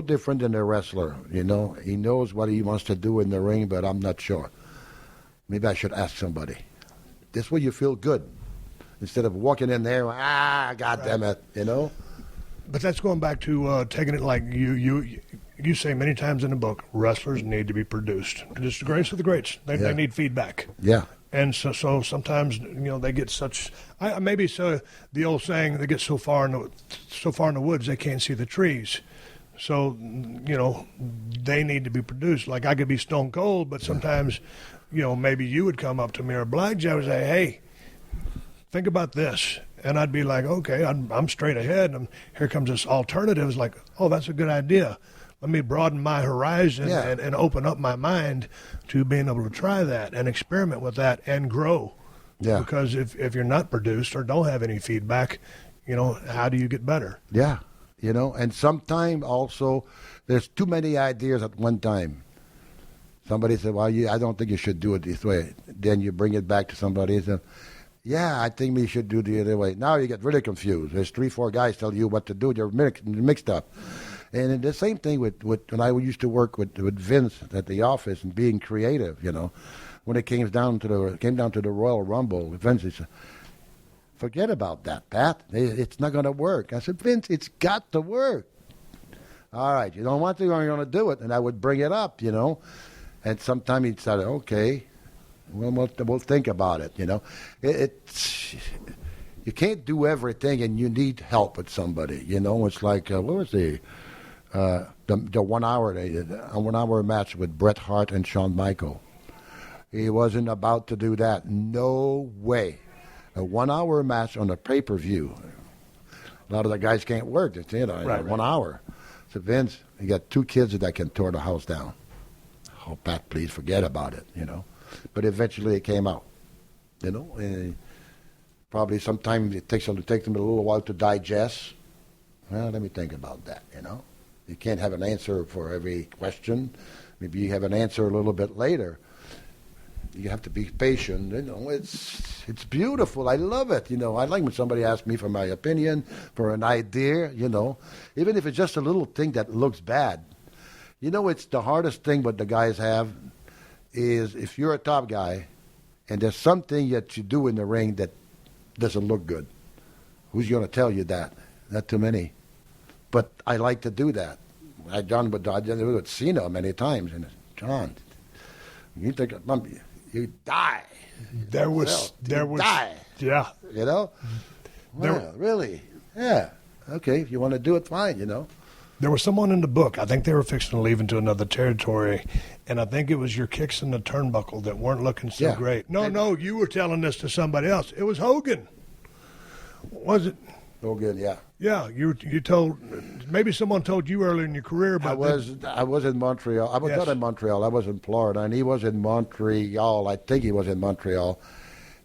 different than a wrestler. You know, he knows what he wants to do in the ring, but I'm not sure. Maybe I should ask somebody. This way you feel good instead of walking in there. God damn it, you know. But that's going back to taking it like you say many times in the book, wrestlers need to be produced. It's the greatest of the greats. They need feedback. Yeah. And so sometimes they get such the old saying, they get so far in the woods they can't see the trees. So they need to be produced. Like I could be stone cold, but sometimes maybe you would come up to me or Blackjack would say, hey, think about this. And I'd be like, okay, I'm straight ahead. And here comes this alternative. It's like, oh, that's a good idea. Let me broaden my horizon and open up my mind to being able to try that and experiment with that and grow. Yeah. Because if you're not produced or don't have any feedback, how do you get better? Yeah. And sometimes also there's too many ideas at one time. Somebody said, well, I don't think you should do it this way. Then you bring it back to somebody and say, yeah, I think we should do the other way. Now you get really confused. There's 3-4 guys tell you what to do. You're mixed up. And the same thing with when I used to work with Vince at the office and being creative, when it came down to the Royal Rumble, Vince said, forget about that, Pat. It's not going to work. I said, Vince, it's got to work. All right, you don't want to, you're going to do it. And I would bring it up, And sometimes he'd say, okay, we'll think about it, you can't do everything, and you need help with somebody. It's like what was the 1 hour they did, a 1 hour match with Bret Hart and Shawn Michaels. He wasn't about to do that. No way. A 1 hour match on a pay-per-view. A lot of the guys can't work. It's 1 hour. So Vince, you got 2 kids that can tear the house down. Oh, Pat, please forget about it. But eventually it came out. And probably sometimes it takes them a little while to digest. Well, let me think about that. You can't have an answer for every question. Maybe you have an answer a little bit later. You have to be patient. It's beautiful. I love it. I like when somebody asks me for my opinion, for an idea. Even if it's just a little thing that looks bad. It's the hardest thing what the guys have is if you're a top guy, and there's something that you do in the ring that doesn't look good. Who's going to tell you that? Not too many. But I like to do that. I done it with Cena many times. And John, you think you die. There was, die. Yeah. Well, really? Yeah. Okay, if you want to do it, fine, There was someone in the book, I think they were fixing to leave into another territory, and I think it was your kicks in the turnbuckle that weren't looking so great. No, you were telling this to somebody else. It was Hogan. Was it? Hogan, yeah. Yeah, you told, maybe someone told you earlier in your career about I was in Montreal. I was not in Montreal. I was in Florida, and he was in Montreal. I think he was in Montreal,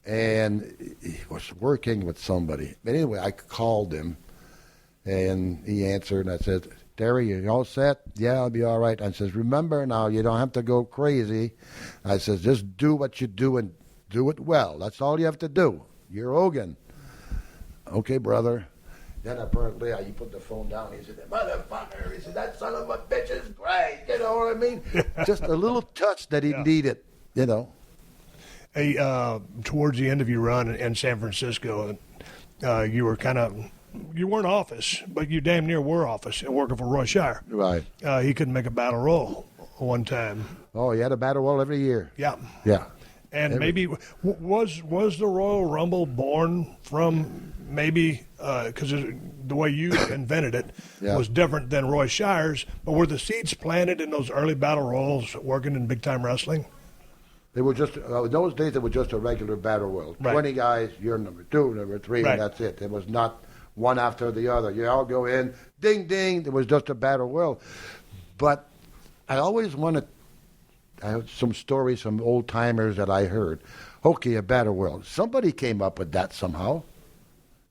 and he was working with somebody. But anyway, I called him, and he answered, and I said, Terry, you all set? Yeah, I'll be all right. I says, remember now, you don't have to go crazy. I says, just do what you do and do it well. That's all you have to do. You're Hogan. Okay, brother. Then apparently he put the phone down. He said, motherfucker. He said, that son of a bitch is great. You know what I mean? Just a little touch that he needed, Hey, towards the end of your run in San Francisco, you were you weren't office, but you damn near were office and working for Roy Shire. Right. He couldn't make a battle roll one time. Oh, he had a battle roll every year. Yeah. Yeah. And maybe was the Royal Rumble born from maybe because the way you invented it was different than Roy Shire's, but were the seeds planted in those early battle royals working in big time wrestling? They were just in those days. It was just a regular battle royal. Right. 20 guys. You're number 2, number 3, and that's it. It was not one after the other. You all go in, ding ding. It was just a battle royal. But I always wanted. I have some stories from old timers that I heard. Okay, a battle royal. Somebody came up with that somehow.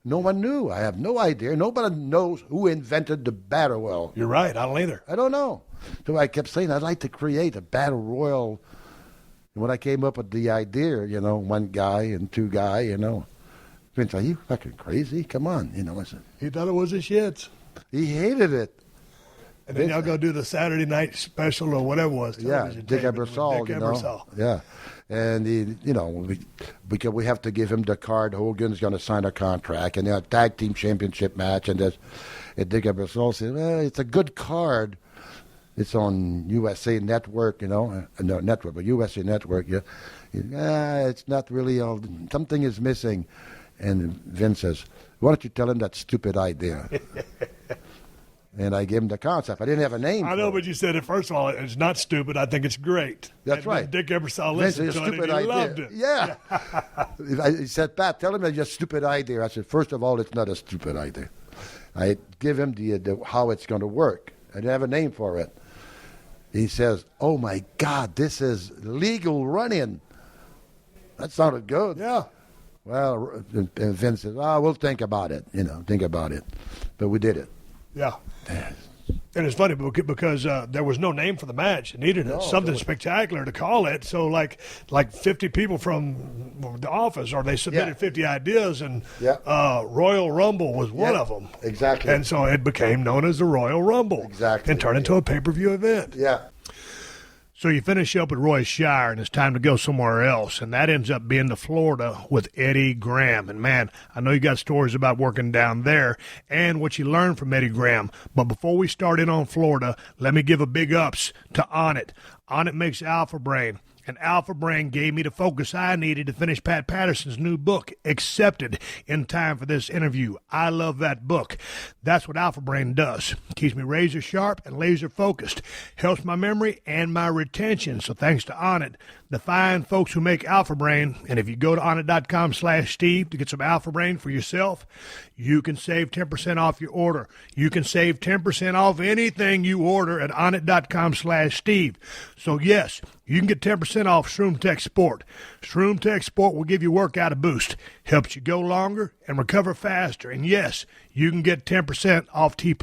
No one knew. I have no idea. Nobody knows who invented the battle royal. You're right. I don't either. I don't know. So I kept saying I'd like to create a battle royal. And when I came up with the idea, 1 guy and 2 guy, Vince, are you fucking crazy? Come on, I said. He thought it was the shits. He hated it. And then y'all go do the Saturday night special or whatever it was. Yeah, Dick Ebersol, Yeah. And, because we have to give him the card. Hogan's going to sign a contract. And a tag team championship match. And Dick Ebersol said, well, it's a good card. It's on USA Network, no network, but USA Network. Yeah, it's not really all. Something is missing. And Vince says, why don't you tell him that stupid idea? And I gave him the concept. I didn't have a name. I know, but you said it. First of all, it's not stupid. I think it's great. That's right. Dick Ebersol listened to it, and he loved it. Yeah. He said, Pat, tell him it's a stupid idea. I said, first of all, it's not a stupid idea. I give him the how it's going to work. I didn't have a name for it. He says, oh, my God, this is legal running. That sounded good. Yeah. Well, and Vince says, we'll think about it, think about it. But we did it. Yeah. And it's funny because there was no name for the match. It needed something spectacular to call it. So like 50 people from the office, or they submitted 50 ideas, and Royal Rumble was one of them. Exactly. And so it became known as the Royal Rumble. Exactly. And turned into a pay-per-view event. Yeah. So you finish up with Roy Shire, and it's time to go somewhere else, and that ends up being to Florida with Eddie Graham. And, man, I know you got stories about working down there and what you learned from Eddie Graham. But before we start in on Florida, let me give a big ups to Onnit. Onnit makes Alpha Brain. And Alpha Brain gave me the focus I needed to finish Pat Patterson's new book, Accepted, in time for this interview. I love that book. That's what Alpha Brain does. Keeps me razor sharp and laser focused. Helps my memory and my retention. So thanks to Onnit, the fine folks who make Alpha Brain. And if you go to onnit.com/Steve to get some Alpha Brain for yourself, you can save 10% off your order. You can save 10% off anything you order at onnit.com/Steve. So yes, you can get 10% off Shroom Tech Sport. Shroom Tech Sport will give your workout a boost, helps you go longer and recover faster. And yes, you can get 10% off T+.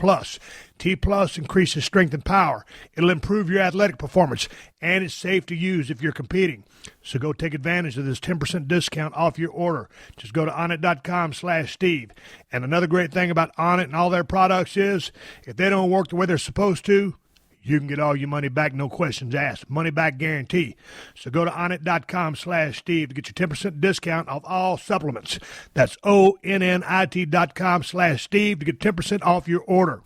T+ increases strength and power. It'll improve your athletic performance, and it's safe to use if you're competing. So go take advantage of this 10% discount off your order. Just go to onnit.com/Steve. And another great thing about Onnit and all their products is if they don't work the way they're supposed to, you can get all your money back, no questions asked. Money back guarantee. So go to onnit.com/Steve to get your 10% discount off all supplements. That's onnit.com/Steve to get 10% off your order.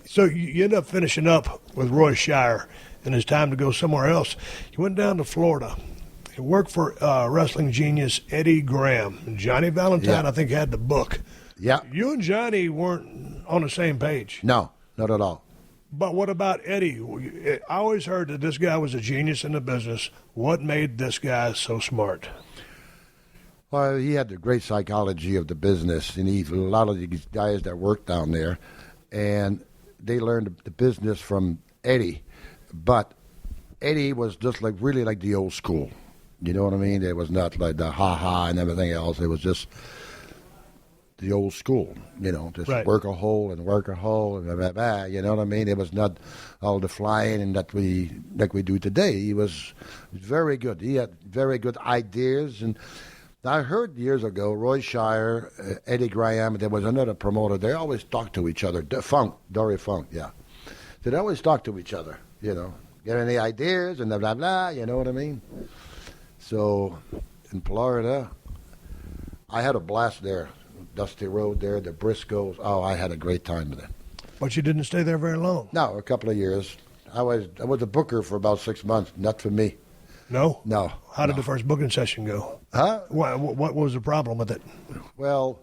So you end up finishing up with Roy Shire, and it's time to go somewhere else. You went down to Florida. You worked for wrestling genius Eddie Graham. And Johnny Valentine, I think, had the book. Yeah. You and Johnny weren't on the same page. No, not at all. But what about Eddie? I always heard that this guy was a genius in the business. What made this guy so smart? Well, he had the great psychology of the business, and a lot of these guys that worked down there, and they learned the business from Eddie. But Eddie was just really like the old school. You know what I mean? It was not like the ha-ha and everything else. It was just the old school, just right. Work a hole and blah, blah, blah, you know what I mean? It was not all the flying and that we do today. He was very good. He had very good ideas. And I heard years ago, Roy Shire, Eddie Graham, there was another promoter. They always talked to each other. Dory Funk, yeah. They always talk to each other, get any ideas and blah, blah, you know what I mean? So in Florida, I had a blast there. Dusty Road there, the Briscoes. Oh, I had a great time with it. But you didn't stay there very long. No, a couple of years. I was a booker for about 6 months. Not for me. No? No. How did the first booking session go? Huh? What was the problem with it? Well,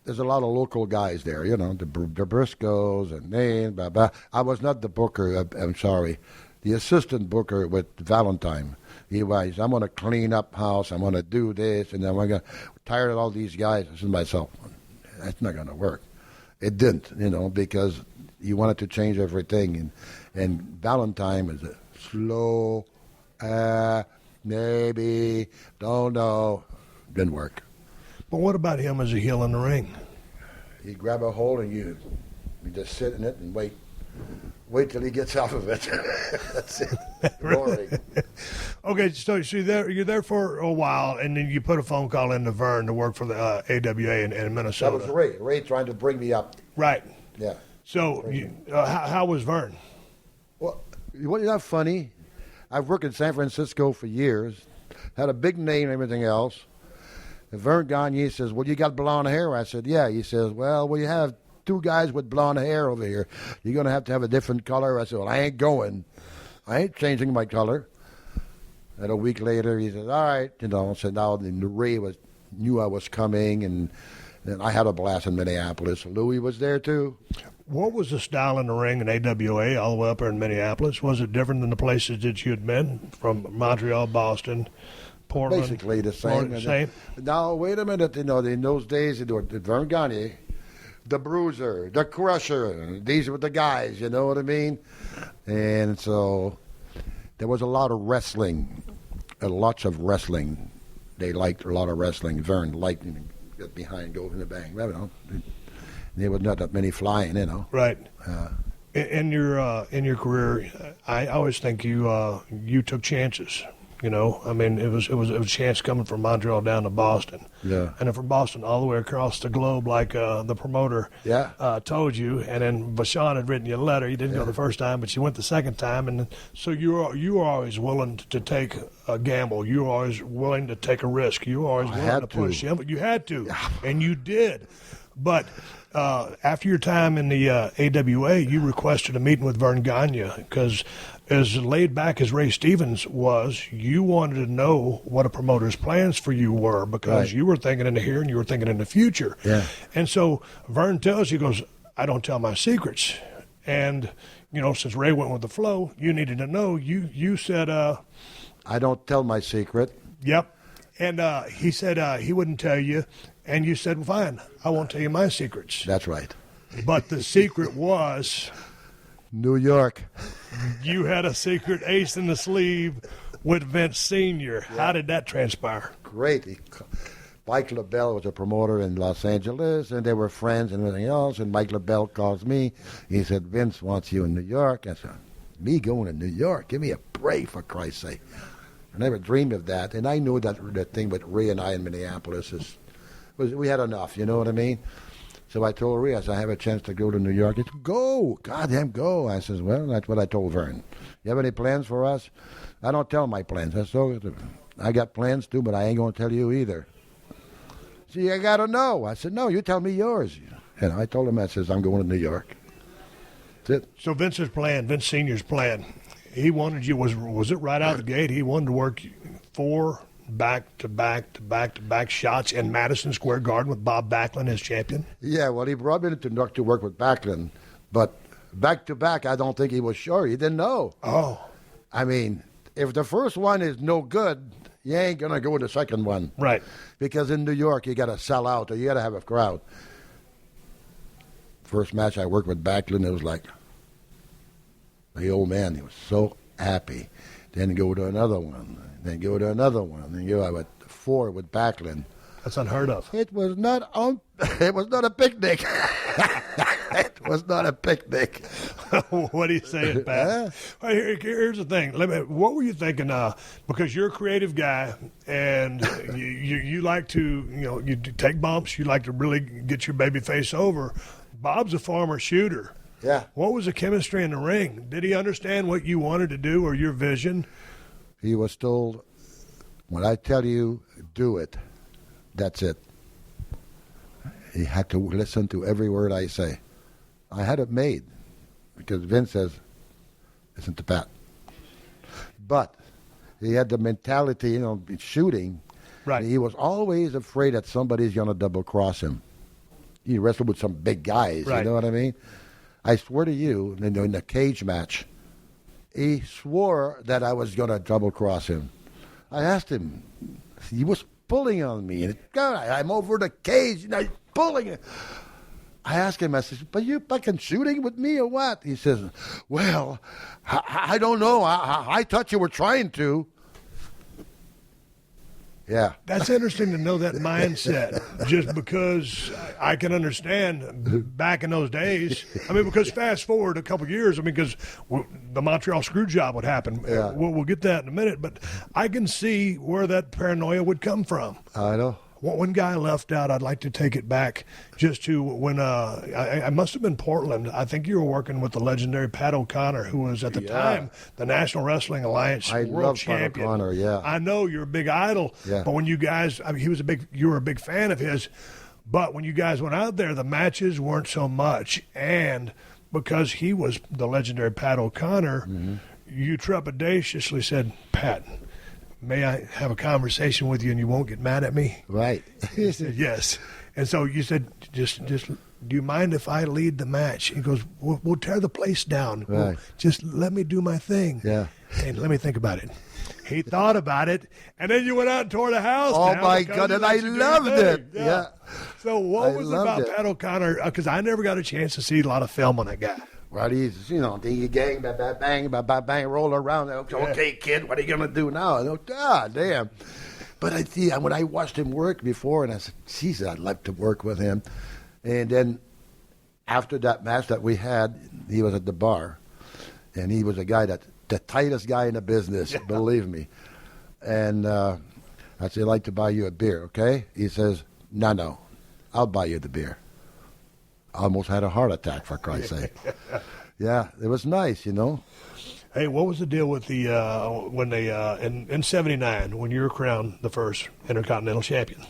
there's a lot of local guys there, the Briscoes and they, blah, blah. I was not the booker, I'm sorry. The assistant booker with Valentine. He was, I'm going to clean up house, I'm going to do this, and then I'm going to, tired of all these guys. I said to myself, that's not going to work. It didn't, because you wanted to change everything. And Valentine is a slow, maybe, don't know, didn't work. But what about him as a heel in the ring? You grab a hold and you just sit in it and wait. Wait till he gets out of it. That's it. Boring. Okay, so you're there for a while, and then you put a phone call into Vern to work for the AWA in Minnesota. That was Ray. Ray trying to bring me up. Right. Yeah. So how was Vern? Well, wasn't that funny? I've worked in San Francisco for years, had a big name and everything else. And Vern Gagne says, well, you got blonde hair? I said, yeah. He says, well, you have two guys with blonde hair over here. You're going to have a different color. I said, well, I ain't going. I ain't changing my color. And a week later, he said, all right. So now Ray knew I was coming, and I had a blast in Minneapolis. Louis was there, too. What was the style in the ring in AWA all the way up there in Minneapolis? Was it different than the places that you had been, from Montreal, Boston, Portland? Basically the same. Same? Now, wait a minute. In those days, Vern Gagne, the Bruiser, the Crusher, these were the guys, you know what I mean? And so there was a lot of wrestling, lots of wrestling. They liked a lot of wrestling. Vern liked get behind, go in the bang. There was not that many flying, Right. In your career, I always think you took chances. I mean, it was a chance coming from Montreal down to Boston. Yeah. And then from Boston all the way across the globe, like the promoter told you. And then Vachon had written you a letter. You didn't go the first time, but you went the second time. And so you were always willing to take a gamble. You were always willing to take a risk. You were always willing to push. You had to, and you did. But after your time in the AWA, you requested a meeting with Vern Gagne because as laid back as Ray Stevens was, you wanted to know what a promoter's plans for you were because you were thinking in the here and you were thinking in the future. Yeah. And so Vern tells you, he goes, I don't tell my secrets. And, since Ray went with the flow, you needed to know. You said, I don't tell my secret. Yep. And he said he wouldn't tell you. And you said, well, fine, I won't tell you my secrets. That's right. But the secret was... New York. You had a secret ace in the sleeve with Vince Sr. Yeah. How did that transpire? Great. Mike LaBelle was a promoter in Los Angeles, and they were friends and everything else. And Mike LaBelle calls me. He said, Vince wants you in New York. I said, me going to New York? Give me a break, for Christ's sake. I never dreamed of that. And I knew that thing with Ray and I in Minneapolis we had enough, you know what I mean? So I told Ray, I said, I have a chance to go to New York. He said, go. Goddamn, go. I said, well, that's what I told Vern. You have any plans for us? I don't tell my plans. I said, I got plans too, but I ain't going to tell you either. See, I got to know. I said, no, you tell me yours. And I told him, I says, I'm going to New York. That's it. So Vince's plan, Vince Sr.'s plan, he wanted you, was it right out the gate? He wanted to work 4 back-to-back shots in Madison Square Garden with Bob Backlund as champion? Yeah, well, he brought me to New York to work with Backlund, but back-to-back, I don't think he was sure. He didn't know. Oh. I mean, if the first one is no good, you ain't going to go with the second one. Right. Because in New York, you got to sell out or you got to have a crowd. First match I worked with Backlund, it was like the old man. He was so happy. Then go to another one. Then go to another one. Then go with 4 with Backlund. That's unheard of. It was not a picnic. It was not a picnic. What are you saying, Pat? Here's the thing. What were you thinking? Because you're a creative guy, and you like to, you take bumps. You like to really get your baby face over. Bob's a former shooter. Yeah. What was the chemistry in the ring? Did he understand what you wanted to do or your vision? He was told, when I tell you, do it. That's it. He had to listen to every word I say. I had it made because Vince says, listen to Pat. But he had the mentality, shooting. Right. He was always afraid that somebody's going to double-cross him. He wrestled with some big guys, right. You know what I mean? I swear to you, in the cage match, he swore that I was going to double-cross him. I asked him. He was pulling on me. And God, I'm over the cage, and he's pulling it. I asked him, I said, but you fucking shooting with me or what? He says, well, I don't know. I thought you were trying to. Yeah. That's interesting to know that mindset, just because I can understand back in those days. I mean, because fast forward a couple of years, because the Montreal screw job would happen. Yeah. We'll get that in a minute, but I can see where that paranoia would come from. I know. One guy left out, I'd like to take it back just to when I must have been Portland. I think you were working with the legendary Pat O'Connor, who was at the time the National Wrestling Alliance World Champion. Pat O'Connor, yeah. I know you're a big idol, but when you guys, you were a big fan of his. But when you guys went out there, the matches weren't so much, and because he was the legendary Pat O'Connor, you trepidatiously said, Pat, may I have a conversation with you and you won't get mad at me? Right. He said, yes. And so you said, just do you mind if I lead the match? He goes, we'll tear the place down. Right. Just let me do my thing. Yeah. And let me think about it. He thought about it, and then you went out and tore the house down. Oh, my God, and I loved it. Yeah. So what was it about Pat O'Connor? Because I never got a chance to see a lot of film on that guy. Well, he's, dingy gang, bang, bang, roll around. Okay, kid, what are you going to do now? God damn. But I see, when I watched him work before, and I said, geez, I'd like to work with him. And then after that match that we had, he was at the bar, and he was a guy the tightest guy in the business, believe me. And I said, I'd like to buy you a beer, okay? He says, no, I'll buy you the beer. I almost had a heart attack, for Christ's sake. Yeah, it was nice, Hey, what was the deal with the when they in '79 when you were crowned the first Intercontinental Champion?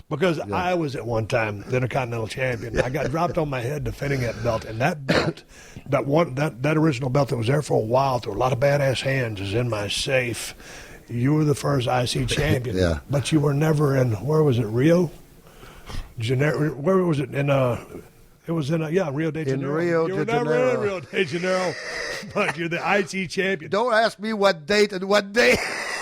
Because I was at one time the Intercontinental Champion. I got dropped on my head defending that belt, and that belt, that original belt that was there for a while through a lot of badass hands, is in my safe. You were the first IC champion, but you were never in. Where was it? Rio? Where was it? It was in Rio de Janeiro. You were never in Rio de Janeiro, but you're the IC champion. Don't ask me what date and what day.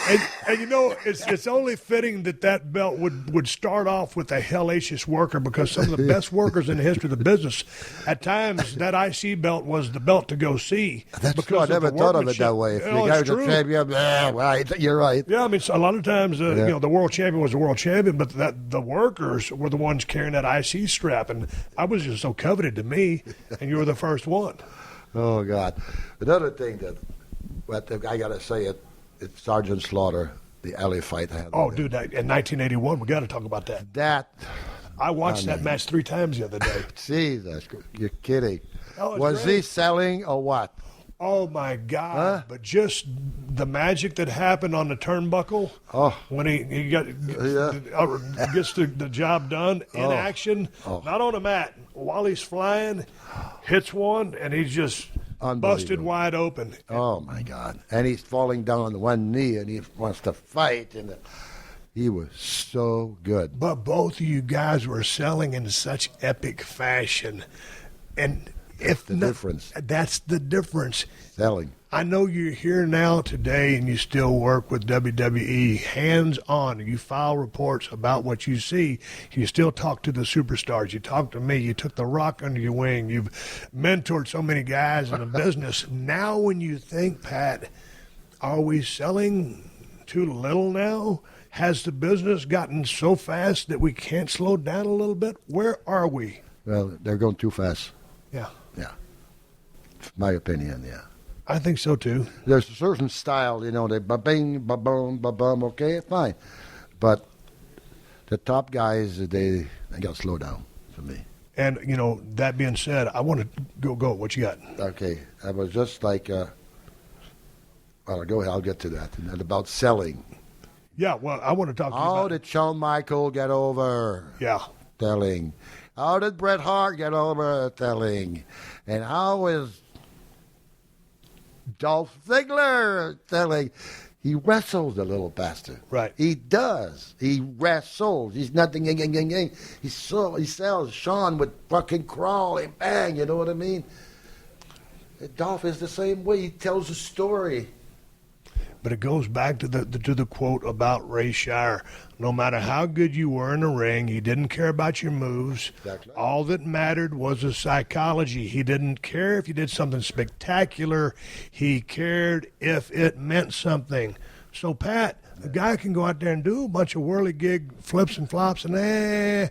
And you know, it's only fitting that belt would start off with a hellacious worker, because some of the best workers in the history of the business, at times, that IC belt was the belt to go see. That's true. I never thought of it that way. If you guys are champion, right, you're right. Yeah, I mean, so a lot of times, the world champion was the world champion, but the workers were the ones carrying that IC strap, and I was just so coveted to me, and you were the first one. Oh, God. Another thing that I got to say it. It's Sergeant Slaughter, the alley fight. Dude, in 1981, we got to talk about that. I watched that match 3 times the other day. Jesus, you're kidding. Was he selling or what? Oh, my God. Huh? But just the magic that happened on the turnbuckle when he gets the job done in action, not on a mat. While he's flying, hits one, and he's just busted wide open. Oh, my God. And he's falling down on one knee, and he wants to fight. And he was so good. But both of you guys were selling in such epic fashion. And that's the difference. Selling. I know you're here now today and you still work with WWE hands-on. You file reports about what you see. You still talk to the superstars. You talk to me. You took The Rock under your wing. You've mentored so many guys in the business. Now when you think, Pat, are we selling too little now? Has the business gotten so fast that we can't slow down a little bit? Where are we? Well, they're going too fast. Yeah. My opinion, I think so, too. There's a certain style, they ba-bing, ba-boom, ba-bum, okay, fine. But the top guys, they got to slow down for me. And, that being said, I want to go. What you got? Okay. I was just like, go ahead, I'll get to that. And about selling. Yeah, well, I want to talk to you about How did Shawn Michaels get over? Yeah. Telling. How did Bret Hart get over? Telling. And how is Dolph Ziggler telling? He wrestles a little bastard. Right. He does. He wrestles. He's nothing. He sells Shawn with fucking crawl and bang. You know what I mean? Dolph is the same way. He tells a story. But it goes back to the quote about Roy Shire. No matter how good you were in the ring, he didn't care about your moves. Exactly. All that mattered was the psychology. He didn't care if you did something spectacular. He cared if it meant something. So, Pat, a guy can go out there and do a bunch of whirly-gig flips and flops and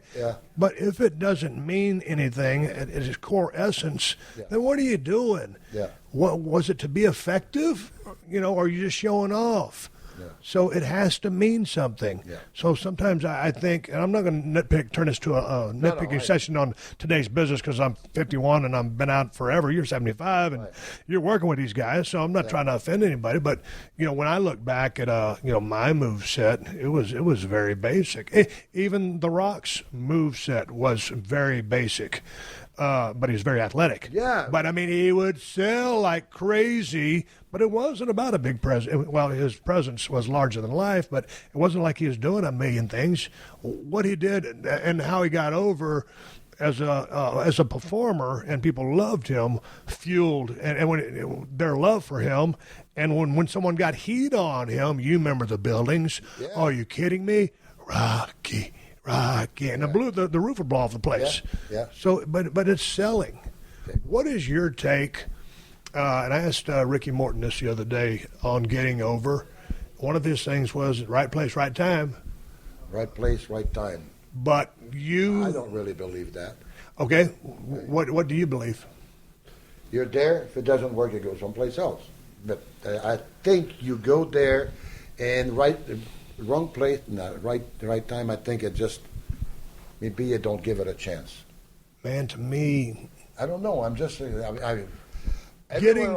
but if it doesn't mean anything at its core essence, then what are you doing? Yeah. What was it to be effective? Or are you just showing off? Yeah. So it has to mean something. Yeah. So sometimes I think, and I'm not going to turn this to a nitpicking session on today's business because I'm 51 and I've been out forever. You're 75 and you're working with these guys, so I'm not trying to offend anybody. But when I look back at my move set, it was very basic. Even The Rock's move set was very basic. But he was very athletic. Yeah. But, he would sell like crazy, but it wasn't about a big presence. Well, his presence was larger than life, but it wasn't like he was doing a million things. What he did and how he got over as a performer and people loved him fueled and when their love for him. And when someone got heat on him, you remember the buildings. Yeah. Oh, are you kidding me? Rocky. And the roof would blow off the place. Yeah. So, but it's selling. Okay. What is your take? And I asked Ricky Morton this the other day on getting over. One of his things was right place, right time. Right place, right time. But I don't really believe that. Okay. What do you believe? You're there. If it doesn't work, you go someplace else. But I think you go there and the wrong place, the right time. I think it just maybe you don't give it a chance. Man, to me, I don't know. I'm just everywhere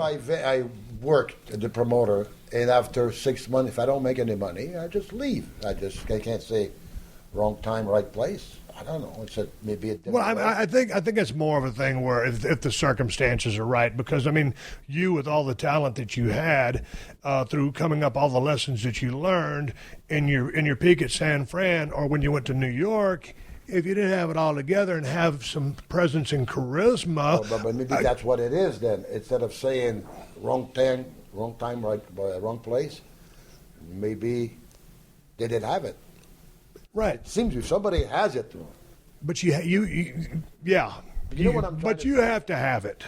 I worked at the promoter, and after 6 months, if I don't make any money, I just leave. I can't say, wrong time, right place. I don't know. It's maybe a different. Well, I think it's more of a thing where if the circumstances are right, because I mean, you with all the talent that you had through coming up, all the lessons that you learned in your peak at San Fran, or when you went to New York, if you didn't have it all together and have some presence and charisma, but maybe that's what it is. Then instead of saying wrong time, right, wrong place, maybe they didn't have it. Right. It seems if somebody has it. But yeah. You know what I'm trying But to you say? have to have it.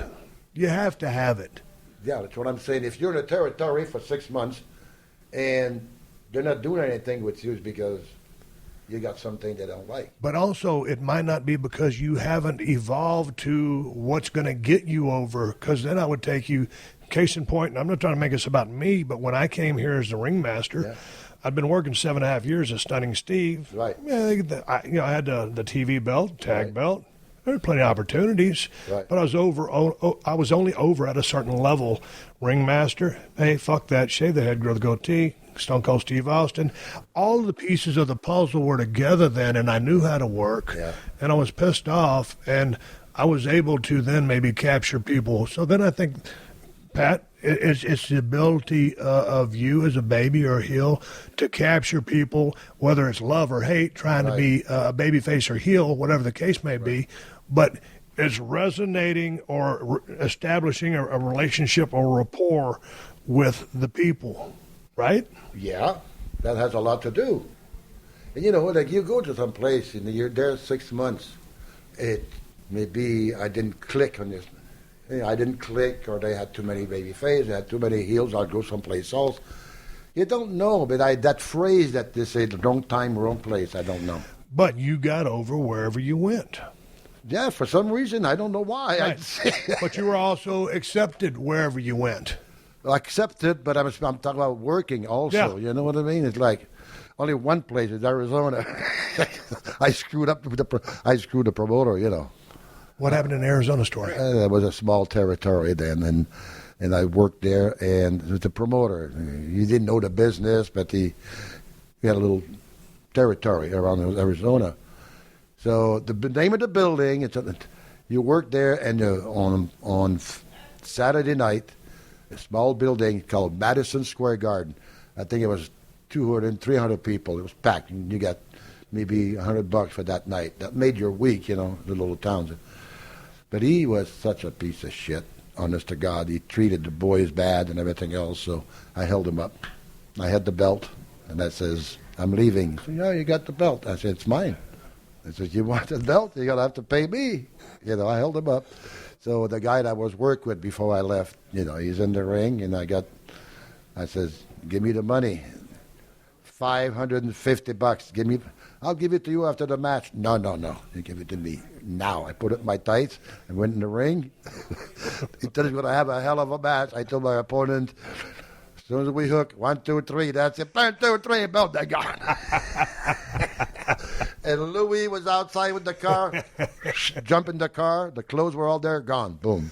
You have to have it. Yeah, that's what I'm saying. If you're in a territory for 6 months and they're not doing anything with you, it's because you got something they don't like. But also, it might not be because you haven't evolved to what's going to get you over, because then I would take you, case in point, and I'm not trying to make this about me, but when I came here as the ringmaster, I'd been working 7.5 years as Stunning Steve. Right. Yeah, I had the TV belt, tag belt. There were plenty of opportunities, Right. but I was only over at a certain level. Ringmaster, hey, fuck that, shave the head, grow the goatee, Stone Cold Steve Austin. All the pieces of the puzzle were together then, and I knew how to work, and I was pissed off, and I was able to then maybe capture people. So then I think, Pat, it's the ability of you as a baby or a heel to capture people, whether it's love or hate, trying to be a baby face or heel, whatever the case may be. But it's resonating or establishing a relationship or rapport with the people, right? Yeah, that has a lot to do. And you know, like you go to some place and you're there 6 months, it maybe I didn't click on this. You know, I didn't click, or they had too many baby faces, they had too many heels, I'll go someplace else. You don't know, but that phrase that they say, the wrong time, wrong place, I don't know. But you got over wherever you went. Yeah, for some reason, I don't know why. Right. But you were also accepted wherever you went. Accepted, but I'm talking about working also. Yeah. You know what I mean? It's like only one place is Arizona. I screwed the promoter, you know. What happened in Arizona story? It was a small territory then, and I worked there, and it was the promoter. He didn't know the business, but he had a little territory around Arizona. So the name of the building, you work there, and on Saturday night, a small building called Madison Square Garden. I think it was 200, 300 people. It was packed, and you got maybe $100 for that night. That made your week, you know, the little towns. But he was such a piece of shit, honest to God. He treated the boys bad and everything else, so I held him up. I had the belt, and that says, I'm leaving. He said, yeah, you got the belt. I said, it's mine. I said, you want the belt? You're going to have to pay me. You know, I held him up. So the guy that I was working with before I left, you know, he's in the ring, and I says, give me the money. $550. I'll give it to you after the match. No. You give it to me now. I put it in my tights and went in the ring. He told me going to have a hell of a match. I told my opponent, as soon as we hook, 1, 2, 3, that's it. 1, 2, 3, belt, they're gone. And Louis was outside with the car, jump in the car. The clothes were all there, gone. Boom.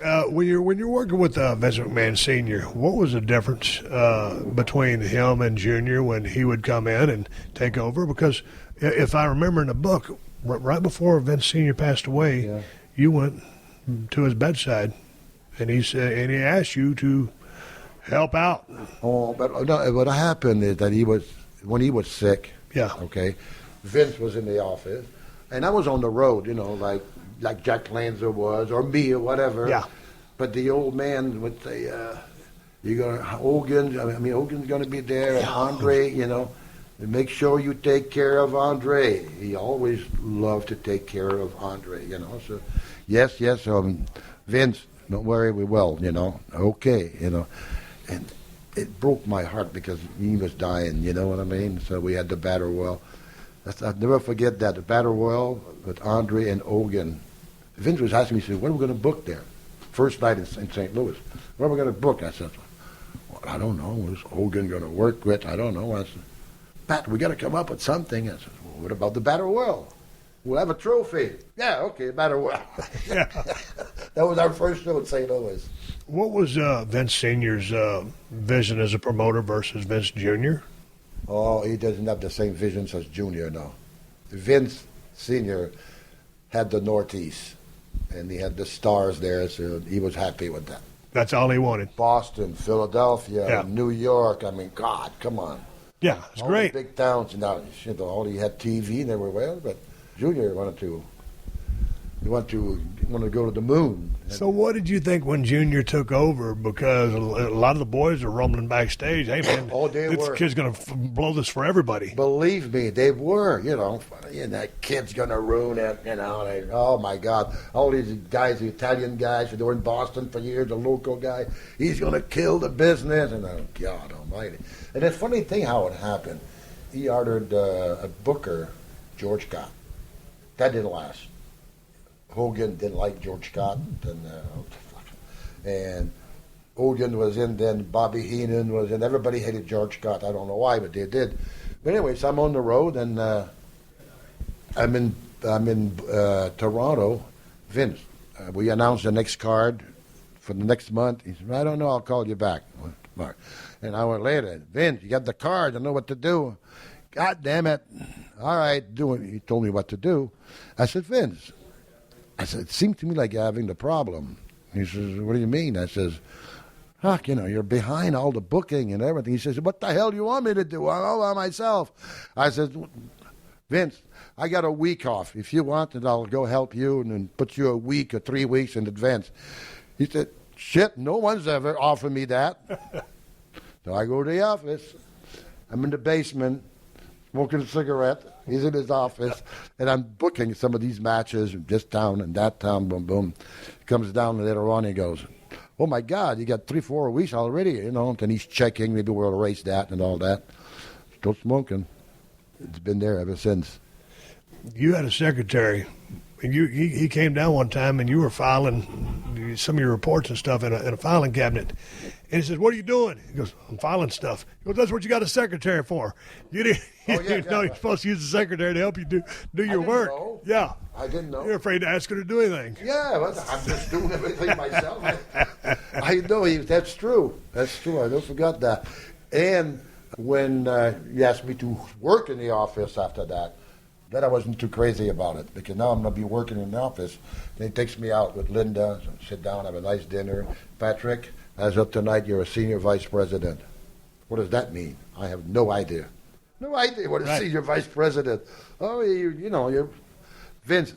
When you're working with Vince McMahon Sr., what was the difference between him and Jr. when he would come in and take over? Because if I remember in the book, right before Vince Sr. passed away, you went to his bedside, and he asked you to help out. Oh, but no, what happened is that when he was sick. Yeah. Okay. Vince was in the office, and I was on the road, you know, like Jack Lanza was, or me, or whatever. Yeah. But the old man would say, Hogan's going to be there, and Andre, you know, and make sure you take care of Andre. He always loved to take care of Andre, you know. So, yes, Vince, don't worry, we will, you know. Okay, you know. And it broke my heart because he was dying, you know what I mean? So we had the battle royal. I'll never forget that, the battle royal with Andre and Hogan. Vince was asking me, he said, what are we going to book there? First night in St. Louis. What are we going to book? I said, well, I don't know. Who's Hogan going to work with? I don't know. I said, Pat, we got to come up with something. I said, well, what about the battle royal? We'll have a trophy. Yeah, okay, battle royal. Yeah. That was our first show in St. Louis. What was Vince Sr.'s vision as a promoter versus Vince Jr.? Oh, he doesn't have the same visions as Junior, no. Vince Sr. had the Northeast, and he had the stars there, so he was happy with that. That's all he wanted. Boston, Philadelphia, Yeah. New York. I mean, God, come on. Yeah, it's all great. The big towns, all he had TV and everywhere, but Junior wanted to go to the moon. So what did you think when Junior took over? Because a lot of the boys are rumbling backstage. Hey, man, Oh, they this were. kid's going to blow this for everybody. Believe me, they were, and that kid's going to ruin it, oh, my God. All these guys, the Italian guys, they were in Boston for years, the local guy, he's going to kill the business, and oh, God almighty. And the funny thing how it happened, he ordered a booker, George Scott. That didn't last. Hogan didn't like George Scott, and Hogan was in, then Bobby Heenan was in. Everybody hated George Scott. I don't know why, but they did. But anyway, so I'm on the road, and I'm in Toronto. Vince, we announced the next card for the next month. He said, I don't know, I'll call you back. And I went later, Vince, you got the card, I know what to do. God damn it. All right, do it. He told me what to do. I said, Vince, it seems to me like you're having the problem. He says, what do you mean? I says, Huck, you're behind all the booking and everything. He says, what the hell do you want me to do? I'm all by myself. I said, Vince, I got a week off. If you want it, I'll go help you and then put you a week or 3 weeks in advance. He said, shit, no one's ever offered me that. So I go to the office. I'm in the basement, smoking a cigarette. He's in his office, and I'm booking some of these matches, this town and that town, boom, boom. He comes down later on, he goes, oh, my God, you got 3-4 weeks already, Then he's checking, maybe we'll erase that and all that. Still smoking. It's been there ever since. You had a secretary. He came down one time, and you were filing some of your reports and stuff in a filing cabinet. And he says, what are you doing? He goes, I'm filing stuff. He goes, that's what you got a secretary for. You didn't know you're supposed to use the secretary to help you do your work. Know. Yeah. I didn't know. You're afraid to ask her to do anything. Yeah, well, I'm just doing everything myself. I know. That's true. That's true. I don't forgot that. And when he asked me to work in the office after that, then I wasn't too crazy about it, because now I'm going to be working in the office. Then he takes me out with Linda, sit down, have a nice dinner. Patrick, as of tonight, you're a senior vice president. What does that mean? I have no idea. No idea what a senior vice president. Oh, you're Vince,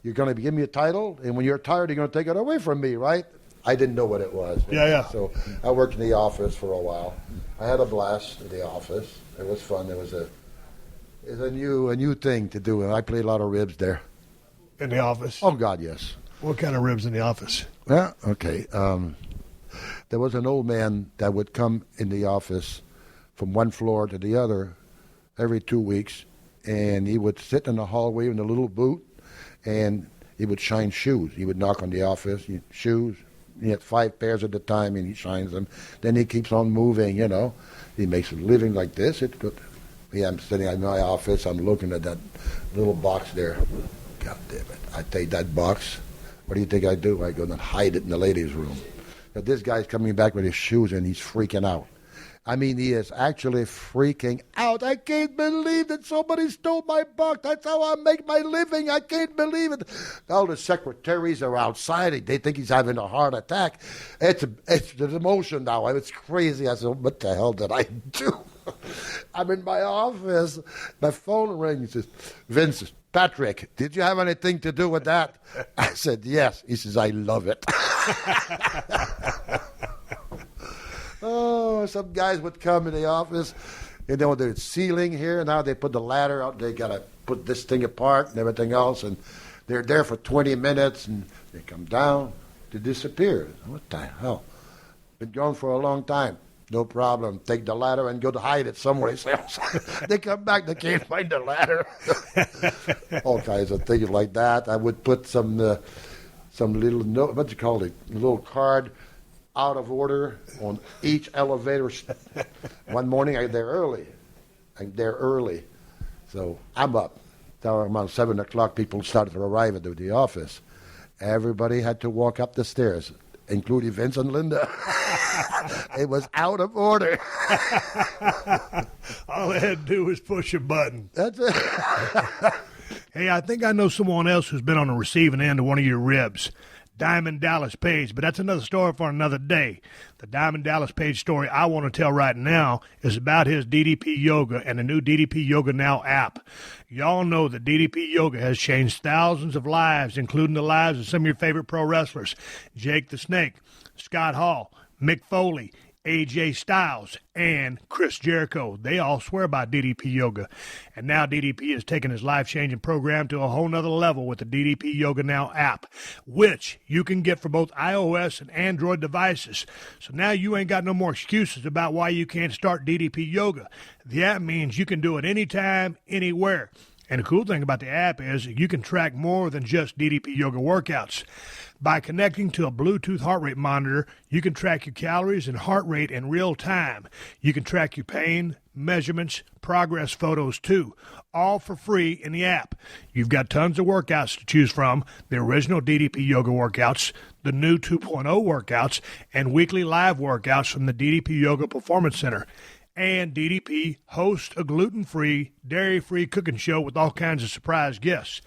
you're going to give me a title, and when you're tired, you're going to take it away from me, right? I didn't know what it was. Yeah. So I worked in the office for a while. I had a blast in the office. It was fun. It's a new thing to do. I played a lot of ribs there. In the office? Oh, God, yes. What kind of ribs in the office? Yeah, okay. There was an old man that would come in the office from one floor to the other every 2 weeks, and he would sit in the hallway in a little booth, and he would shine shoes. He would knock on the office, shoes. He had 5 pairs at a time, and he shines them. Then he keeps on moving, He makes a living like this. I'm sitting in my office. I'm looking at that little box there. God damn it. I take that box. What do you think I do? I go and hide it in the ladies' room. But this guy's coming back with his shoes, and he's freaking out. I mean, he is actually freaking out. I can't believe that somebody stole my box. That's how I make my living. I can't believe it. All the secretaries are outside. They think he's having a heart attack. It's the emotion now. It's crazy. I said, what the hell did I do? I'm in my office. My phone rings. He says, Vince, Patrick, did you have anything to do with that? I said, yes. He says, I love it. Oh, some guys would come in the office, there's ceiling here. Now they put the ladder out. They got to put this thing apart and everything else. And they're there for 20 minutes, and they come down. They disappear. What the hell? Been gone for a long time. No problem. Take the ladder and go to hide it somewhere else. They come back. They can't find the ladder. All kinds of things like that. I would put some little note. What do you call it? A little card. Out of order on each elevator. One morning I'm there early. So I'm up. Around 7 o'clock, people started to arrive at the office. Everybody had to walk up the stairs. including Vince and Linda. It was out of order. All I had to do was push a button. That's it. Hey, I think I know someone else who's been on the receiving end of one of your ribs. Diamond Dallas Page, but that's another story for another day. The Diamond Dallas Page story I want to tell right now is about his DDP Yoga and the new DDP Yoga Now app. Y'all know that DDP Yoga has changed thousands of lives, including the lives of some of your favorite pro wrestlers. Jake the Snake, Scott Hall, Mick Foley, AJ Styles, and Chris Jericho. They all swear by DDP Yoga. And now DDP is taking his life-changing program to a whole nother level with the DDP Yoga Now app, which you can get for both iOS and Android devices. So now you ain't got no more excuses about why you can't start DDP Yoga. The app means you can do it anytime, anywhere. And the cool thing about the app is you can track more than just DDP Yoga workouts. By connecting to a Bluetooth heart rate monitor, you can track your calories and heart rate in real time. You can track your pain, measurements, progress photos too, all for free in the app. You've got tons of workouts to choose from, the original DDP Yoga workouts, the new 2.0 workouts, and weekly live workouts from the DDP Yoga Performance Center. And DDP hosts a gluten-free, dairy-free cooking show with all kinds of surprise guests.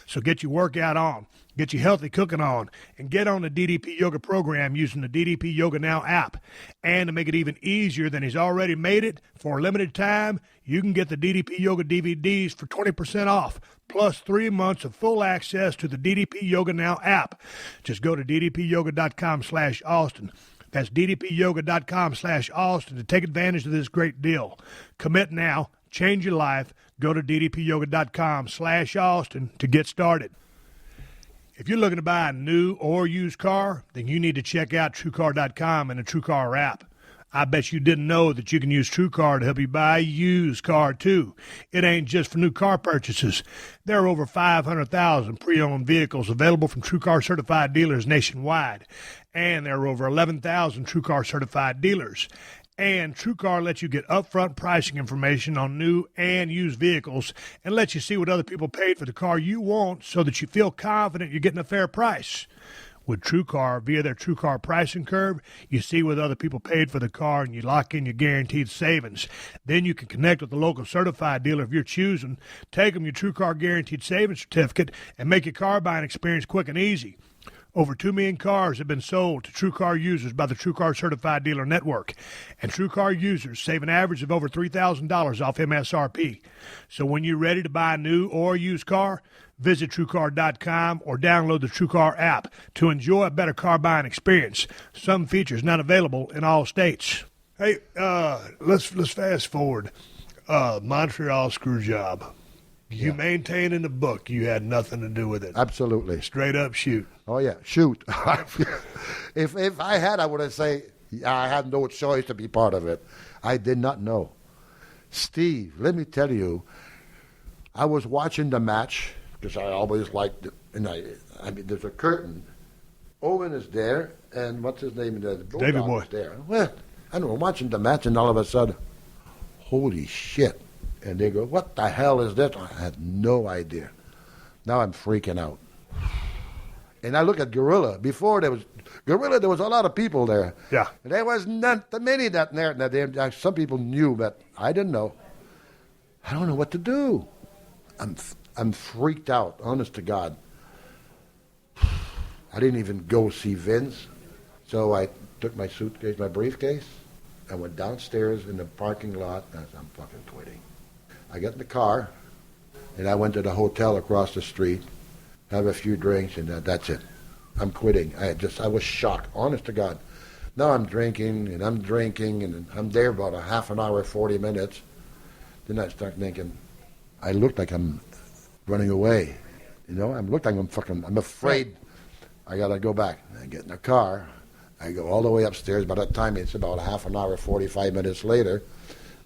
So get your workout on, get your healthy cooking on, and get on the DDP Yoga program using the DDP Yoga Now app. And to make it even easier than he's already made it, for a limited time, you can get the DDP Yoga DVDs for 20% off, plus 3 months of full access to the DDP Yoga Now app. Just go to ddpyoga.com/Austin. That's ddpyoga.com/Austin to take advantage of this great deal. Commit now, change your life. Go to ddpyoga.com/Austin to get started. If you're looking to buy a new or used car, then you need to check out TrueCar.com and the TrueCar app. I bet you didn't know that you can use TrueCar to help you buy a used car, too. It ain't just for new car purchases. There are over 500,000 pre-owned vehicles available from TrueCar certified dealers nationwide. And there are over 11,000 TrueCar certified dealers. And TrueCar lets you get upfront pricing information on new and used vehicles and lets you see what other people paid for the car you want so that you feel confident you're getting a fair price. With TrueCar, via their TrueCar pricing curve, you see what other people paid for the car and you lock in your guaranteed savings. Then you can connect with the local certified dealer of your choosing, take them your TrueCar guaranteed savings certificate, and make your car buying experience quick and easy. Over 2 million cars have been sold to TrueCar users by the TrueCar Certified Dealer Network, and TrueCar users save an average of over $3,000 off MSRP. So when you're ready to buy a new or used car, visit TrueCar.com or download the TrueCar app to enjoy a better car buying experience. Some features not available in all states. Hey, let's fast forward. Montreal screw job. You maintain in the book you had nothing to do with it. Absolutely. Straight up shoot. Oh, yeah, shoot. If I had, I would have said, I had no choice to be part of it. I did not know. Steve, let me tell you, I was watching the match, because I always liked it, and I mean, there's a curtain. Owen is there, and what's his name? Davey Boy. Is there. Well, I don't know, watching the match, and all of a sudden, holy shit. And they go, what the hell is this? I had no idea. Now I'm freaking out. And I look at Gorilla. Before there was Gorilla, there was a lot of people there. Yeah. There was not that many that there. Some people knew, but I didn't know. I don't know what to do. I'm freaked out, honest to God. I didn't even go see Vince. So I took my suitcase, my briefcase. I went downstairs in the parking lot, and I said, I'm fucking quitting. I got in the car, and I went to the hotel across the street, have a few drinks, and that's it. I'm quitting. I was shocked, honest to God. Now I'm drinking, and I'm there about a half an hour, 40 minutes. Then I start thinking, I look like I'm running away. You know, I'm afraid. I got to go back. I get in the car. I go all the way upstairs. By that time, it's about a half an hour, 45 minutes later.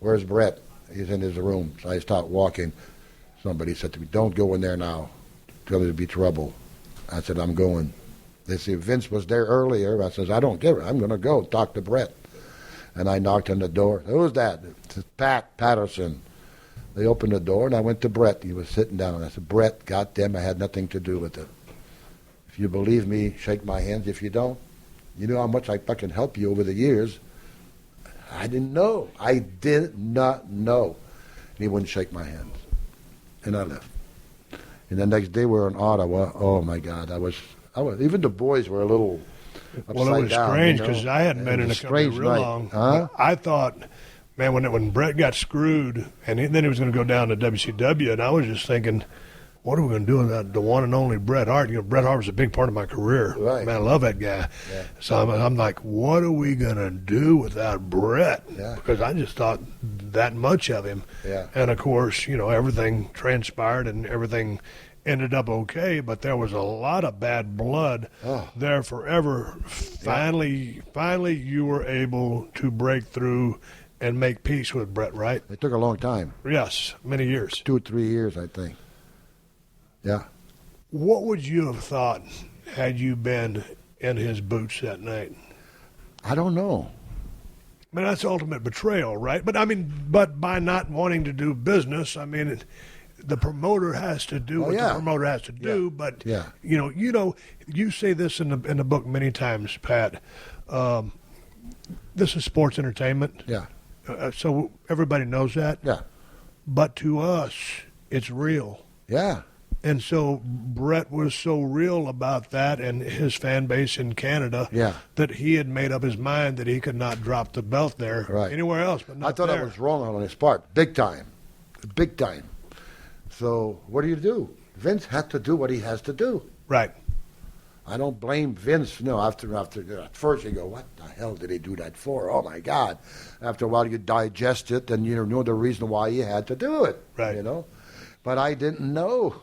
Where's Brett? He's in his room. So I start walking. Somebody said to me, don't go in there now. There'll be trouble. I said, I'm going. They said, Vince was there earlier. I said, I don't care. I'm going to go talk to Brett. And I knocked on the door. Who's that? It's Patterson. They opened the door, and I went to Brett. He was sitting down. I said, Brett, goddamn, I had nothing to do with it. If you believe me, shake my hands. If you don't, You know how much I fucking helped you over the years. I didn't know. I did not know. And he wouldn't shake my hand. And I left. And the next day we were in Ottawa. Oh, my God. I was even the boys were a little upside Well, it was down, strange because I hadn't been in the company real long. Huh? I thought, man, when Brett got screwed, and then he was going to go down to WCW, and I was just thinking, what are we going to do with the one and only Bret Hart? You know, Bret Hart was a big part of my career. Right. Man, I love that guy. Yeah. So I'm like, what are we going to do without Bret? Yeah. Because I just thought that much of him. Yeah. And, of course, you know, everything transpired and everything ended up okay, but there was a lot of bad blood there forever. Finally, you were able to break through and make peace with Bret, right? It took a long time. Yes, many years. 2 or 3 years, I think. Yeah. What would you have thought had you been in his boots that night? I don't know. I mean, that's ultimate betrayal, right? But by not wanting to do business, I mean, the promoter has to do what the promoter has to do. Yeah. But Yeah. you say this in the book many times, Pat. This is sports entertainment. Yeah. So everybody knows that. Yeah. But to us, it's real. Yeah. And so Bret was so real about that and his fan base in Canada that he had made up his mind that he could not drop the belt there anywhere else. But not I thought there. that was wrong on his part, big time. Big time. So what do you do? Vince had to do what he has to do. Right. I don't blame Vince. No, after at first you go, what the hell did he do that for? Oh, my God. After a while you digest it and you know the reason why he had to do it. Right. You know? But I didn't know.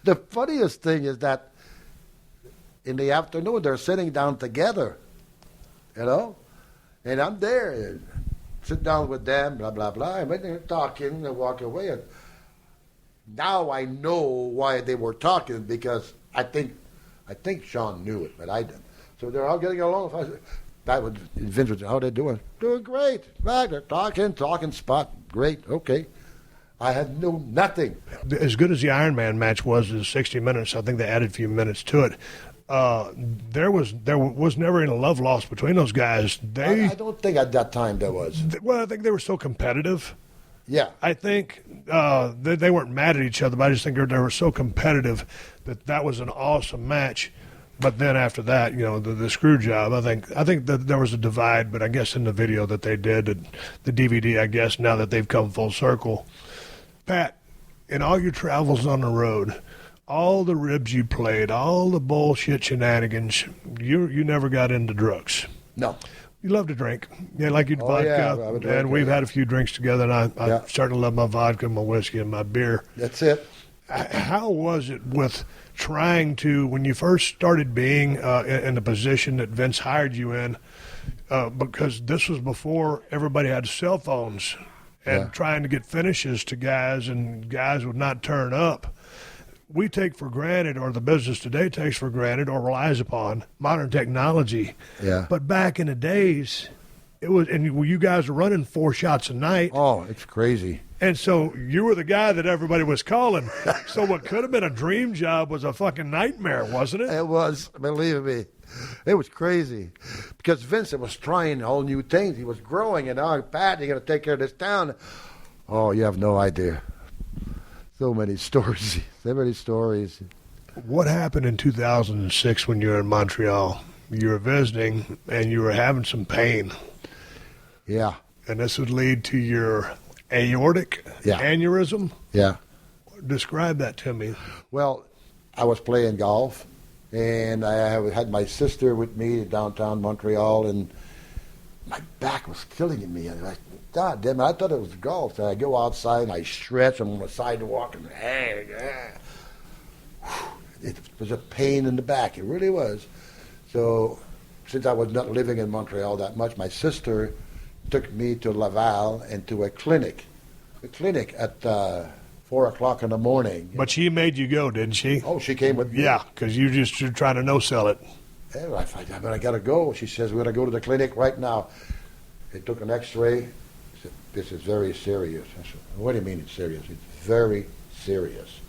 The funniest thing is that in the afternoon they're sitting down together, you know, and I'm there, and sit down with them, blah blah blah, and when they're talking, they walk away. And now I know why they were talking because I think Sean knew it, but I didn't. So they're all getting along. Vince was, how they doing? Doing great. Right, they're talking spot. Great, okay. I had nothing. As good as the Iron Man match was, in 60 minutes, I think they added a few minutes to it. There was never any love lost between those guys. I don't think at that time there was. Well, I think they were so competitive. Yeah. I think they weren't mad at each other, but I just think they were so competitive that was an awesome match. But then after that, you know, the screw job, I think that there was a divide, but I guess in the video that they did, the DVD, I guess, now that they've come full circle. Pat, in all your travels on the road, all the ribs you played, all the bullshit shenanigans, you never got into drugs. No. You love to drink. Yeah, like you'd vodka. Yeah, and we've had a few drinks together, and I'm starting to love my vodka, my whiskey, and my beer. That's it. How was it with trying to, when you first started being in the position that Vince hired you in, because this was before everybody had cell phones, and trying to get finishes to guys, and guys would not turn up. We take for granted, or the business today takes for granted, or relies upon modern technology. Yeah. But back in the days, it was, and you guys were running 4 shots a night. Oh, it's crazy. And so you were the guy that everybody was calling. So what could have been a dream job was a fucking nightmare, wasn't it? It was, believe me. It was crazy. Because Vincent was trying all new things. He was growing, and now, Pat, you're going to take care of this town. Oh, you have no idea. So many stories. So many stories. What happened in 2006 when you were in Montreal? You were visiting, and you were having some pain. Yeah. And this would lead to your aortic aneurysm? Yeah. Describe that to me. Well, I was playing golf, and I had my sister with me in downtown Montreal, and my back was killing me. And God damn it, I thought it was golf. So I go outside, and I stretch on the sidewalk, and it was a pain in the back. It really was. So since I was not living in Montreal that much, my sister took me to Laval and to a clinic at 4 o'clock in the morning. But she made you go, didn't she? Oh, she came with me. Yeah, because you're trying to no-sell it. Yeah, I got to go. She says, we're going to go to the clinic right now. They took an x-ray. Said, this is very serious. I said, what do you mean it's serious? It's very serious.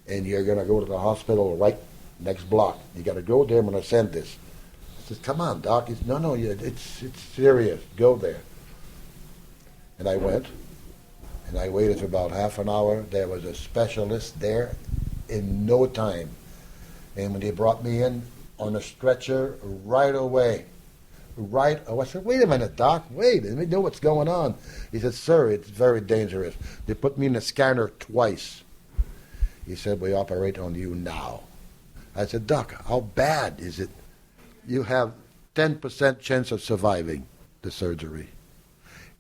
And you're going to go to the hospital right next block. You got to go there. I'm going to send this. said, come on, Doc. He said, no, it's serious. Go there. And I went, and I waited for about half an hour. There was a specialist there in no time. And when they brought me in on a stretcher right away, I said, wait a minute, Doc, wait, let me know what's going on. He said, sir, it's very dangerous. They put me in the scanner twice. He said, we operate on you now. I said, Doc, how bad is it? You have 10% chance of surviving the surgery.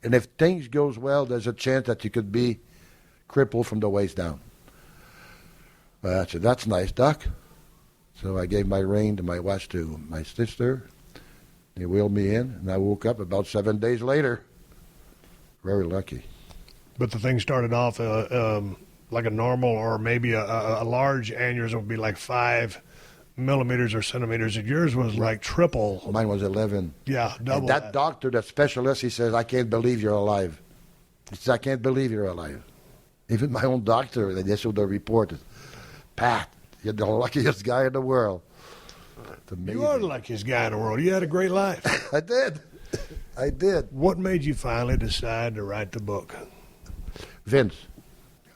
And if things goes well, there's a chance that you could be crippled from the waist down. I said, that's nice, Doc. So I gave my ring to my watch to my sister. They wheeled me in, and I woke up about 7 days later. Very lucky. But the thing started off like a normal or maybe a large aneurysm would be like 5 millimeters or centimeters. And yours was like triple. Mine was 11. Yeah, double. And that doctor, that specialist, he says, I can't believe you're alive. He says, I can't believe you're alive. Even my own doctor, they issued a report. Pat, you're the luckiest guy in the world. You are the luckiest guy in the world. You had a great life. I did. What made you finally decide to write the book? Vince.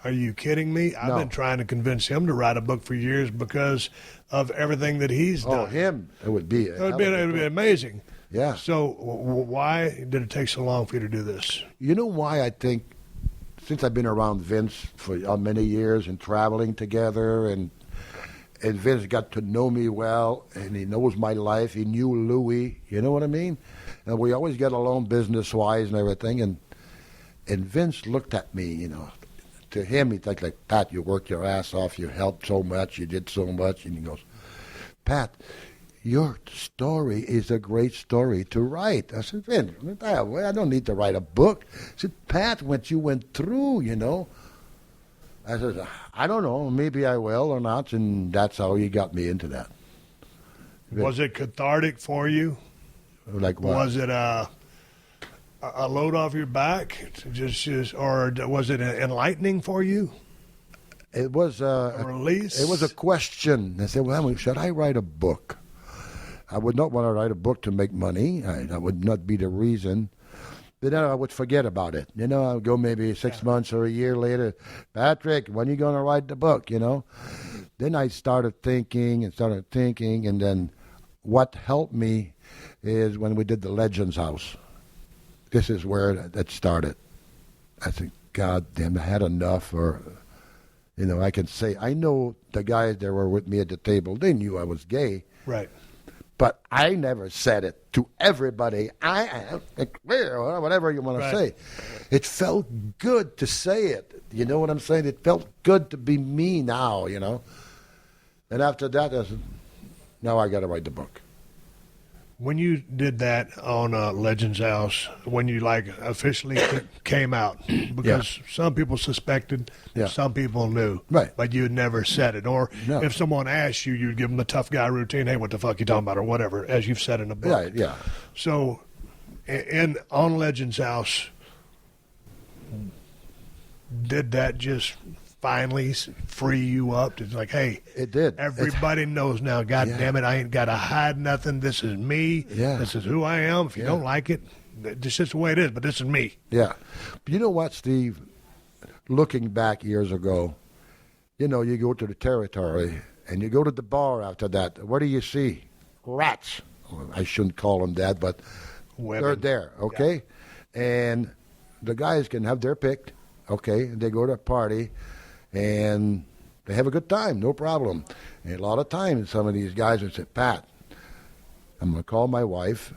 Are you kidding me? I've been trying to convince him to write a book for years because of everything that he's done. Oh, him? It would be. It would be amazing. Yeah. So why did it take so long for you to do this? You know why I think, since I've been around Vince for many years and traveling together, and Vince got to know me well, and he knows my life. He knew Louis, you know what I mean? And we always get along business-wise and everything. And Vince looked at me, you know. To him, he thought, like, Pat, you worked your ass off. You helped so much. You did so much. And he goes, Pat, your story is a great story to write. I said, Vince, I don't need to write a book. He said, Pat, what you went through, you know. I said, I don't know. Maybe I will or not. And that's how he got me into that. Was it cathartic for you? Like what? Was it a load off your back? Or was it enlightening for you? It was a release? It was a question. I said, well, should I write a book? I would not want to write a book to make money. That would not be the reason. But then I would forget about it. You know, I would go maybe 6 months or a year later. Patrick, when are you going to write the book, you know? Then I started thinking, and then what helped me is when we did the Legends House. This is where that started. I said, God damn, I had enough. Or, you know, I can say, I know the guys that were with me at the table, they knew I was gay. Right. But I never said it to everybody. I am queer, or whatever you want to say. It felt good to say it. You know what I'm saying? It felt good to be me now, you know. And after that, I said, now I got to write the book. When you did that on Legends House, when you like officially came out, because some people suspected, some people knew, but you had never said it. Or if someone asked you, you'd give them the tough guy routine. Hey, what the fuck you talking about, or whatever, as you've said in the book. Yeah. So, on Legends House, did that just finally free you up to like, hey, it did. Everybody knows now. God damn it, I ain't got to hide nothing. This is me. Yeah. This is who I am. If you don't like it, this is the way it is. But this is me. Yeah. But you know what, Steve? Looking back years ago, you know, you go to the territory and you go to the bar after that. What do you see? Rats. Well, I shouldn't call them that, but they're there. Okay, and the guys can have their pick. Okay, and they go to a party. And they have a good time, no problem. And a lot of times, some of these guys would say, Pat, I'm going to call my wife.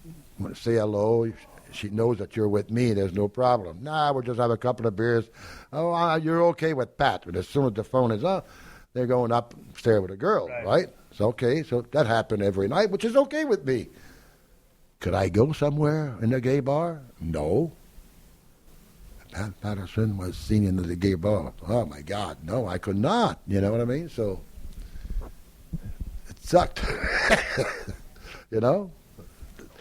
I'm going to say hello. She knows that you're with me. There's no problem. Nah, we'll just have a couple of beers. Oh, you're okay with Pat. But as soon as the phone is up, they're going upstairs with a girl, right? It's okay. So that happened every night, which is okay with me. Could I go somewhere in a gay bar? No. Patterson was seen in the gay bar. Oh, my God. No, I could not. You know what I mean? So it sucked. You know?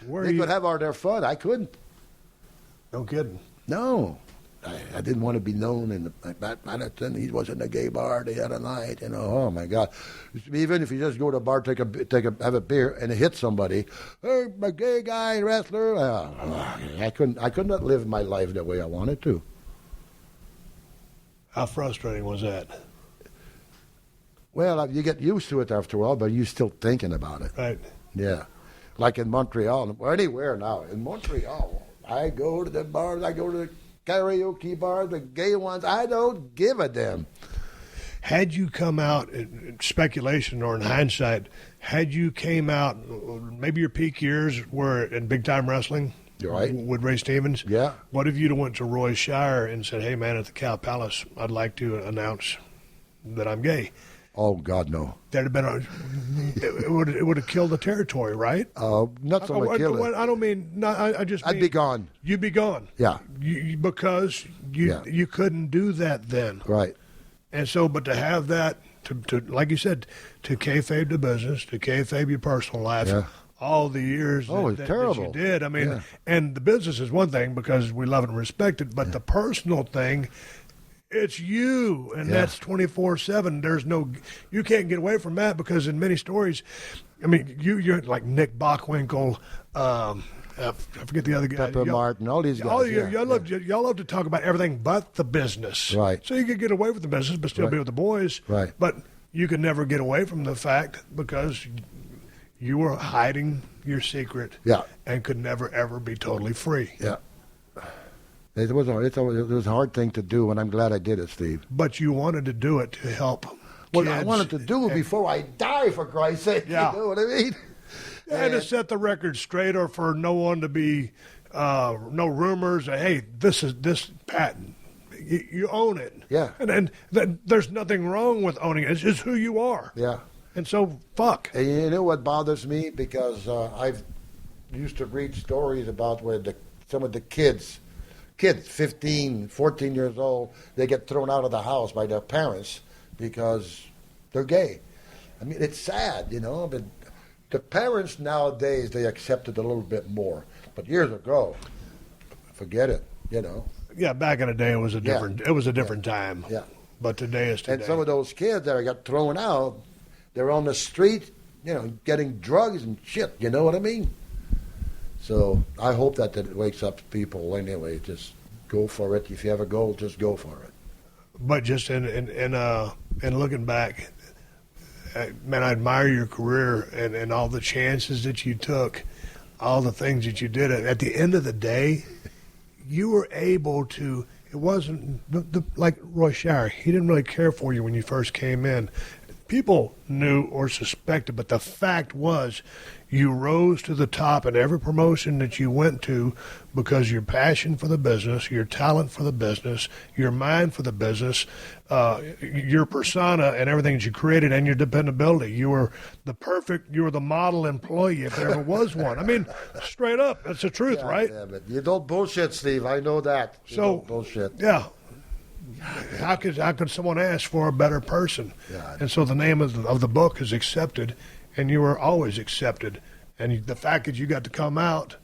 They could have all their fun. I couldn't. No kidding. No. I didn't want to be known in Patterson. He was in a gay bar the other night. Oh my God! Even if you just go to a bar, have a beer, and hit somebody, hey, a gay guy wrestler. I couldn't live my life the way I wanted to. How frustrating was that? Well, you get used to it after a while, but you're still thinking about it. Right. Yeah. Like in Montreal, or anywhere now. In Montreal, I go to the bars, I go to the karaoke bars, the gay ones. I don't give a damn. Had you come out, in speculation or in hindsight, had you came out, maybe your peak years were in big-time wrestling? You're right. With Ray Stevens? Yeah. What if you'd have went to Roy Shire and said, hey, man, at the Cow Palace, I'd like to announce that I'm gay? Oh, God, no. There'd have been it would have killed the territory, right? Not so much kill it. I don't mean, I just mean. I'd be gone. You'd be gone. Yeah. Because you couldn't do that then. Right. And so, but to have that, to like you said, to kayfabe the business, to kayfabe your personal life, all the years that you did. I mean, and the business is one thing because we love it and respect it, but the personal thing, it's you, and that's 24/7. There's you can't get away from that because in many stories, I mean, you're like Nick Bockwinkel, I forget the other guy. Pepper Martin, all these guys. Y'all love to talk about everything but the business. Right. So you could get away with the business, but still be with the boys. Right. But you could never get away from the fact because you were hiding your secret. Yeah. And could never ever be totally free. Yeah. It was a hard thing to do, and I'm glad I did it, Steve. But you wanted to do it to help. Well, I wanted to do it before I die, for Christ's sake. Yeah. You know what I mean? You had to set the record straight, or for no one to be no rumors. Hey, this patent. You own it. Yeah. And there's nothing wrong with owning it. It's just who you are. Yeah. And so, fuck. And you know what bothers me? Because I've used to read stories about where some of the kids, 15, 14 years old, they get thrown out of the house by their parents because they're gay. I mean, it's sad, but the parents nowadays, they accept it a little bit more. But years ago, forget it, Yeah, back in the day, it was a different time. Yeah. But today is today. And some of those kids that got thrown out, they're on the street, getting drugs and shit, you know what I mean? So I hope that it wakes up people anyway. Just go for it. If you have a goal, just go for it. But just in looking back, man, I admire your career and all the chances that you took, all the things that you did. At the end of the day, you were able to. It wasn't like Roy Shire. He didn't really care for you when you first came in. People knew or suspected, but the fact was you rose to the top in every promotion that you went to because your passion for the business, your talent for the business, your mind for the business, your persona and everything that you created, and your dependability. You were the model employee if there ever was one. I mean, straight up, that's the truth, right? Yeah, but you don't bullshit, Steve. I know that. You don't bullshit. Yeah. How could someone ask for a better person? God. And so the name of the book is Accepted, and you were always accepted. And the fact that you got to come out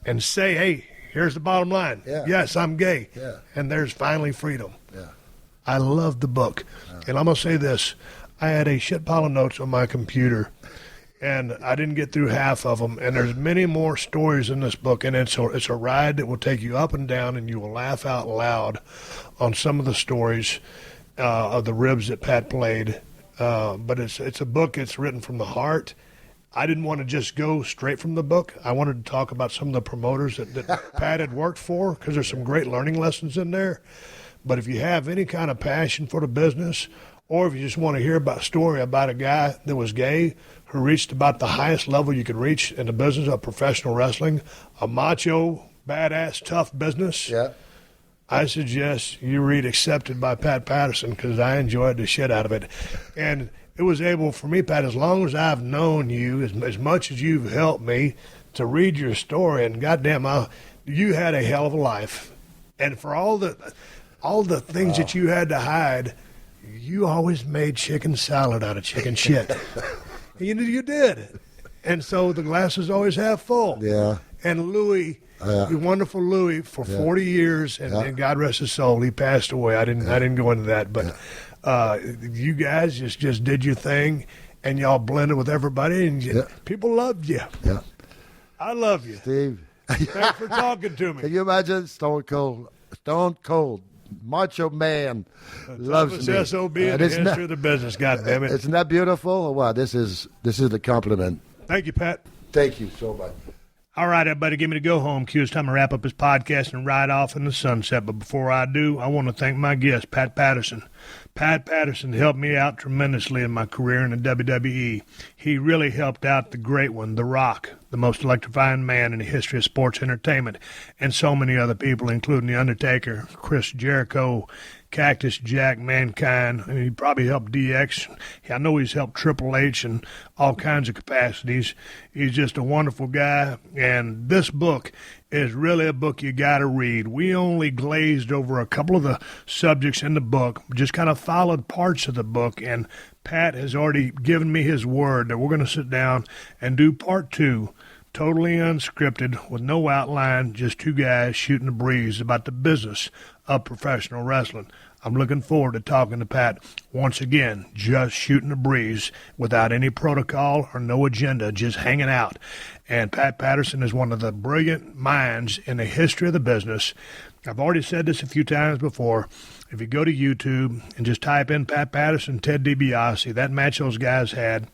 and say, hey, here's the bottom line. Yeah. Yes, I'm gay. Yeah. And there's finally freedom. Yeah. I love the book. Yeah. And I'm going to say this. I had a shit pile of notes on my computer, and I didn't get through half of them. And there's many more stories in this book, and it's a ride that will take you up and down, and you will laugh out loud on some of the stories of the ribs that Pat played. But it's a book. It's written from the heart. I didn't want to just go straight from the book. I wanted to talk about some of the promoters that Pat had worked for because there's some great learning lessons in there. But if you have any kind of passion for the business, or if you just want to hear about a story about a guy that was gay who reached about the highest level you could reach in the business of professional wrestling, a macho, badass, tough business, I suggest you read Accepted by Pat Patterson because I enjoyed the shit out of it. And it was able for me, Pat, as long as I've known you, as much as you've helped me to read your story, and goddamn, you had a hell of a life. And for all the things that you had to hide, you always made chicken salad out of chicken shit. You did. And so the glass is always half full. Yeah. And Louis, the wonderful Louis, for 40 years, and God rest his soul, he passed away. I didn't go into that, but you guys just did your thing, and y'all blended with everybody, and people loved you. Yeah. I love you. Steve. Thanks for talking to me. Can you imagine Stone Cold, Macho Man loves me. SOB in the history of the business, goddammit. Isn't that beautiful? Wow, this is the compliment. Thank you, Pat. Thank you so much. All right, everybody, give me the go-home cue. It's time to wrap up this podcast and ride off in the sunset. But before I do, I want to thank my guest, Pat Patterson. Pat Patterson helped me out tremendously in my career in the WWE. He really helped out the great one, The Rock, the most electrifying man in the history of sports entertainment, and so many other people, including The Undertaker, Chris Jericho, Cactus Jack, Mankind. I mean, he probably helped DX. I know he's helped Triple H in all kinds of capacities. He's just a wonderful guy, and this book is really a book you got to read. We only glazed over a couple of the subjects in the book, just kind of followed parts of the book, and Pat has already given me his word that we're going to sit down and do part 2, totally unscripted, with no outline, just two guys shooting the breeze about the business of professional wrestling. I'm looking forward to talking to Pat once again, just shooting the breeze without any protocol or no agenda, just hanging out. And Pat Patterson is one of the brilliant minds in the history of the business. I've already said this a few times before. If you go to YouTube and just type in Pat Patterson, Ted DiBiase, that match those guys had,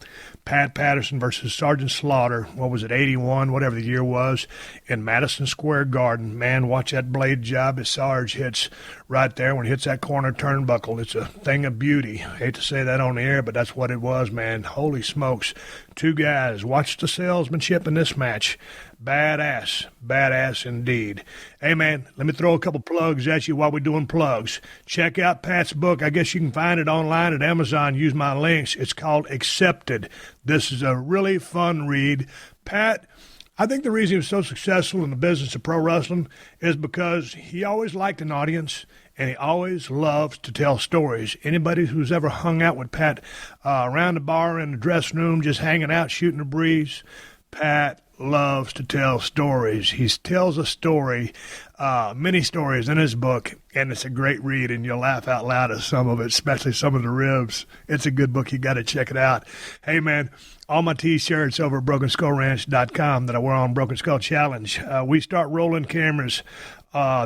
Pat Patterson versus Sergeant Slaughter, what was it, 81, whatever the year was, in Madison Square Garden. Man, watch that blade job that Sarge hits right there when he hits that corner turnbuckle. It's a thing of beauty. I hate to say that on the air, but that's what it was, man. Holy smokes. Two guys. Watch the salesmanship in this match. Badass. Badass indeed. Hey, man, let me throw a couple plugs at you while we're doing plugs. Check out Pat's book. I guess you can find it online at Amazon. Use my links. It's called Accepted. This is a really fun read. Pat, I think the reason he was so successful in the business of pro wrestling is because he always liked an audience, and he always loves to tell stories. Anybody who's ever hung out with Pat around the bar, in the dressing room, just hanging out, shooting the breeze, Pat loves to tell stories. He tells a story, many stories in his book, and it's a great read, and you'll laugh out loud at some of it, especially some of the ribs. It's a good book. You got to check it out. Hey, man, all my T-shirts over at BrokenSkullRanch.com that I wear on Broken Skull Challenge. We start rolling cameras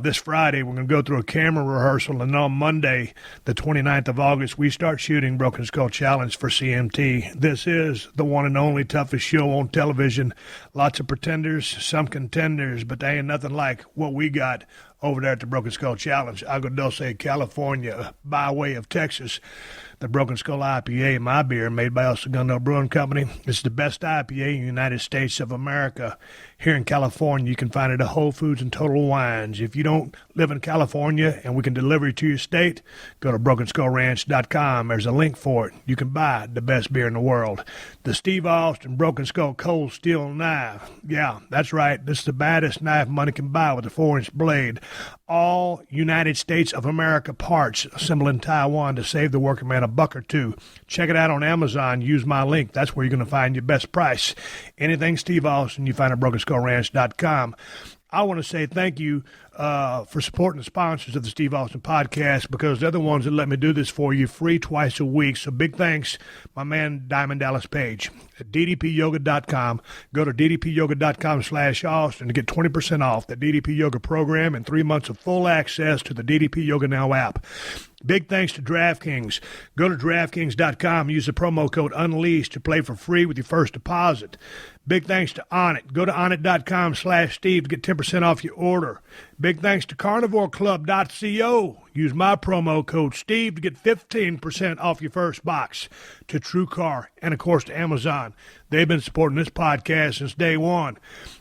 this Friday. We're going to go through a camera rehearsal, and on Monday, the 29th of August, we start shooting Broken Skull Challenge for CMT. This is the one and only toughest show on television. Lots of pretenders, some contenders, but they ain't nothing like what we got over there at the Broken Skull Challenge, Agua Dulce, California, by way of Texas. The Broken Skull IPA, my beer, made by El Segundo Brewing Company. It's the best IPA in the United States of America. Here in California, you can find it at Whole Foods and Total Wines. If you don't live in California and we can deliver it to your state, go to BrokenSkullRanch.com. There's a link for it. You can buy the best beer in the world. The Steve Austin Broken Skull Cold Steel Knife. Yeah, that's right. This is the baddest knife money can buy with a 4-inch blade. All United States of America parts assembled in Taiwan to save the working man a buck or two. Check it out on Amazon. Use my link. That's where you're going to find your best price. Anything Steve Austin, you find at BrokenSkullRanch.com. I want to say thank you for supporting the sponsors of the Steve Austin Podcast, because they're the ones that let me do this for you free twice a week. So big thanks, my man Diamond Dallas Page at ddpyoga.com. Go to ddpyoga.com/Austin to get 20% off the DDP Yoga program and 3 months of full access to the DDP Yoga Now app. Big thanks to DraftKings. Go to DraftKings.com. Use the promo code UNLEASHED to play for free with your first deposit. Big thanks to Onnit. Go to Onnit.com/Steve to get 10% off your order. Big thanks to CarnivoreClub.co. Use my promo code Steve to get 15% off your first box. To TrueCar and, of course, to Amazon. They've been supporting this podcast since day one.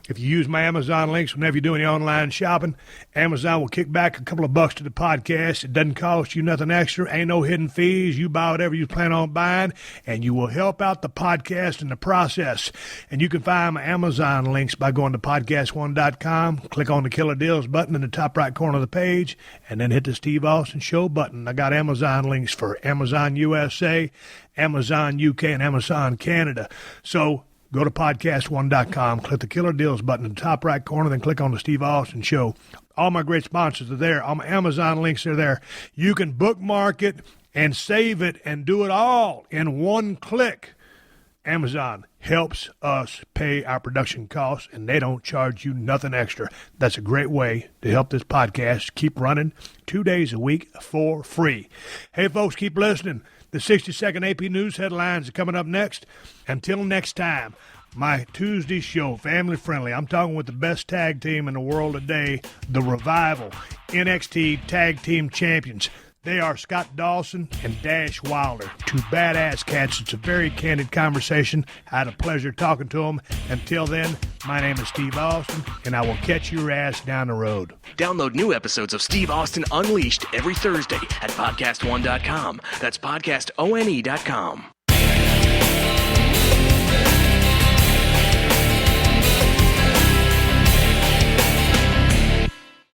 If you use my Amazon links whenever you're doing your online shopping, Amazon will kick back a couple of bucks to the podcast. It doesn't cost you nothing extra. Ain't no hidden fees. You buy whatever you plan on buying, and you will help out the podcast in the process. And you can find my Amazon links by going to PodcastOne.com, click on the Killer Deals button in the top right corner of the page, and then hit the Steve Austin Show button. I got Amazon links for Amazon USA, Amazon UK, and Amazon Canada. So Go to PodcastOne.com, click the Killer Deals button in the top right corner, then click on the Steve Austin Show. All my great sponsors are there. All my Amazon links are there. You can bookmark it and save it and do it all in one click. Amazon helps us pay our production costs, and they don't charge you nothing extra. That's a great way to help this podcast keep running 2 days a week for free. Hey, folks, keep listening. The 60-second AP News headlines are coming up next. Until next time, my Tuesday show, family friendly. I'm talking with the best tag team in the world today, The Revival, NXT Tag Team Champions. They are Scott Dawson and Dash Wilder, two badass cats. It's a very candid conversation. I had a pleasure talking to them. Until then, my name is Steve Austin, and I will catch your ass down the road. Download new episodes of Steve Austin Unleashed every Thursday at PodcastOne.com. That's PodcastOne.com.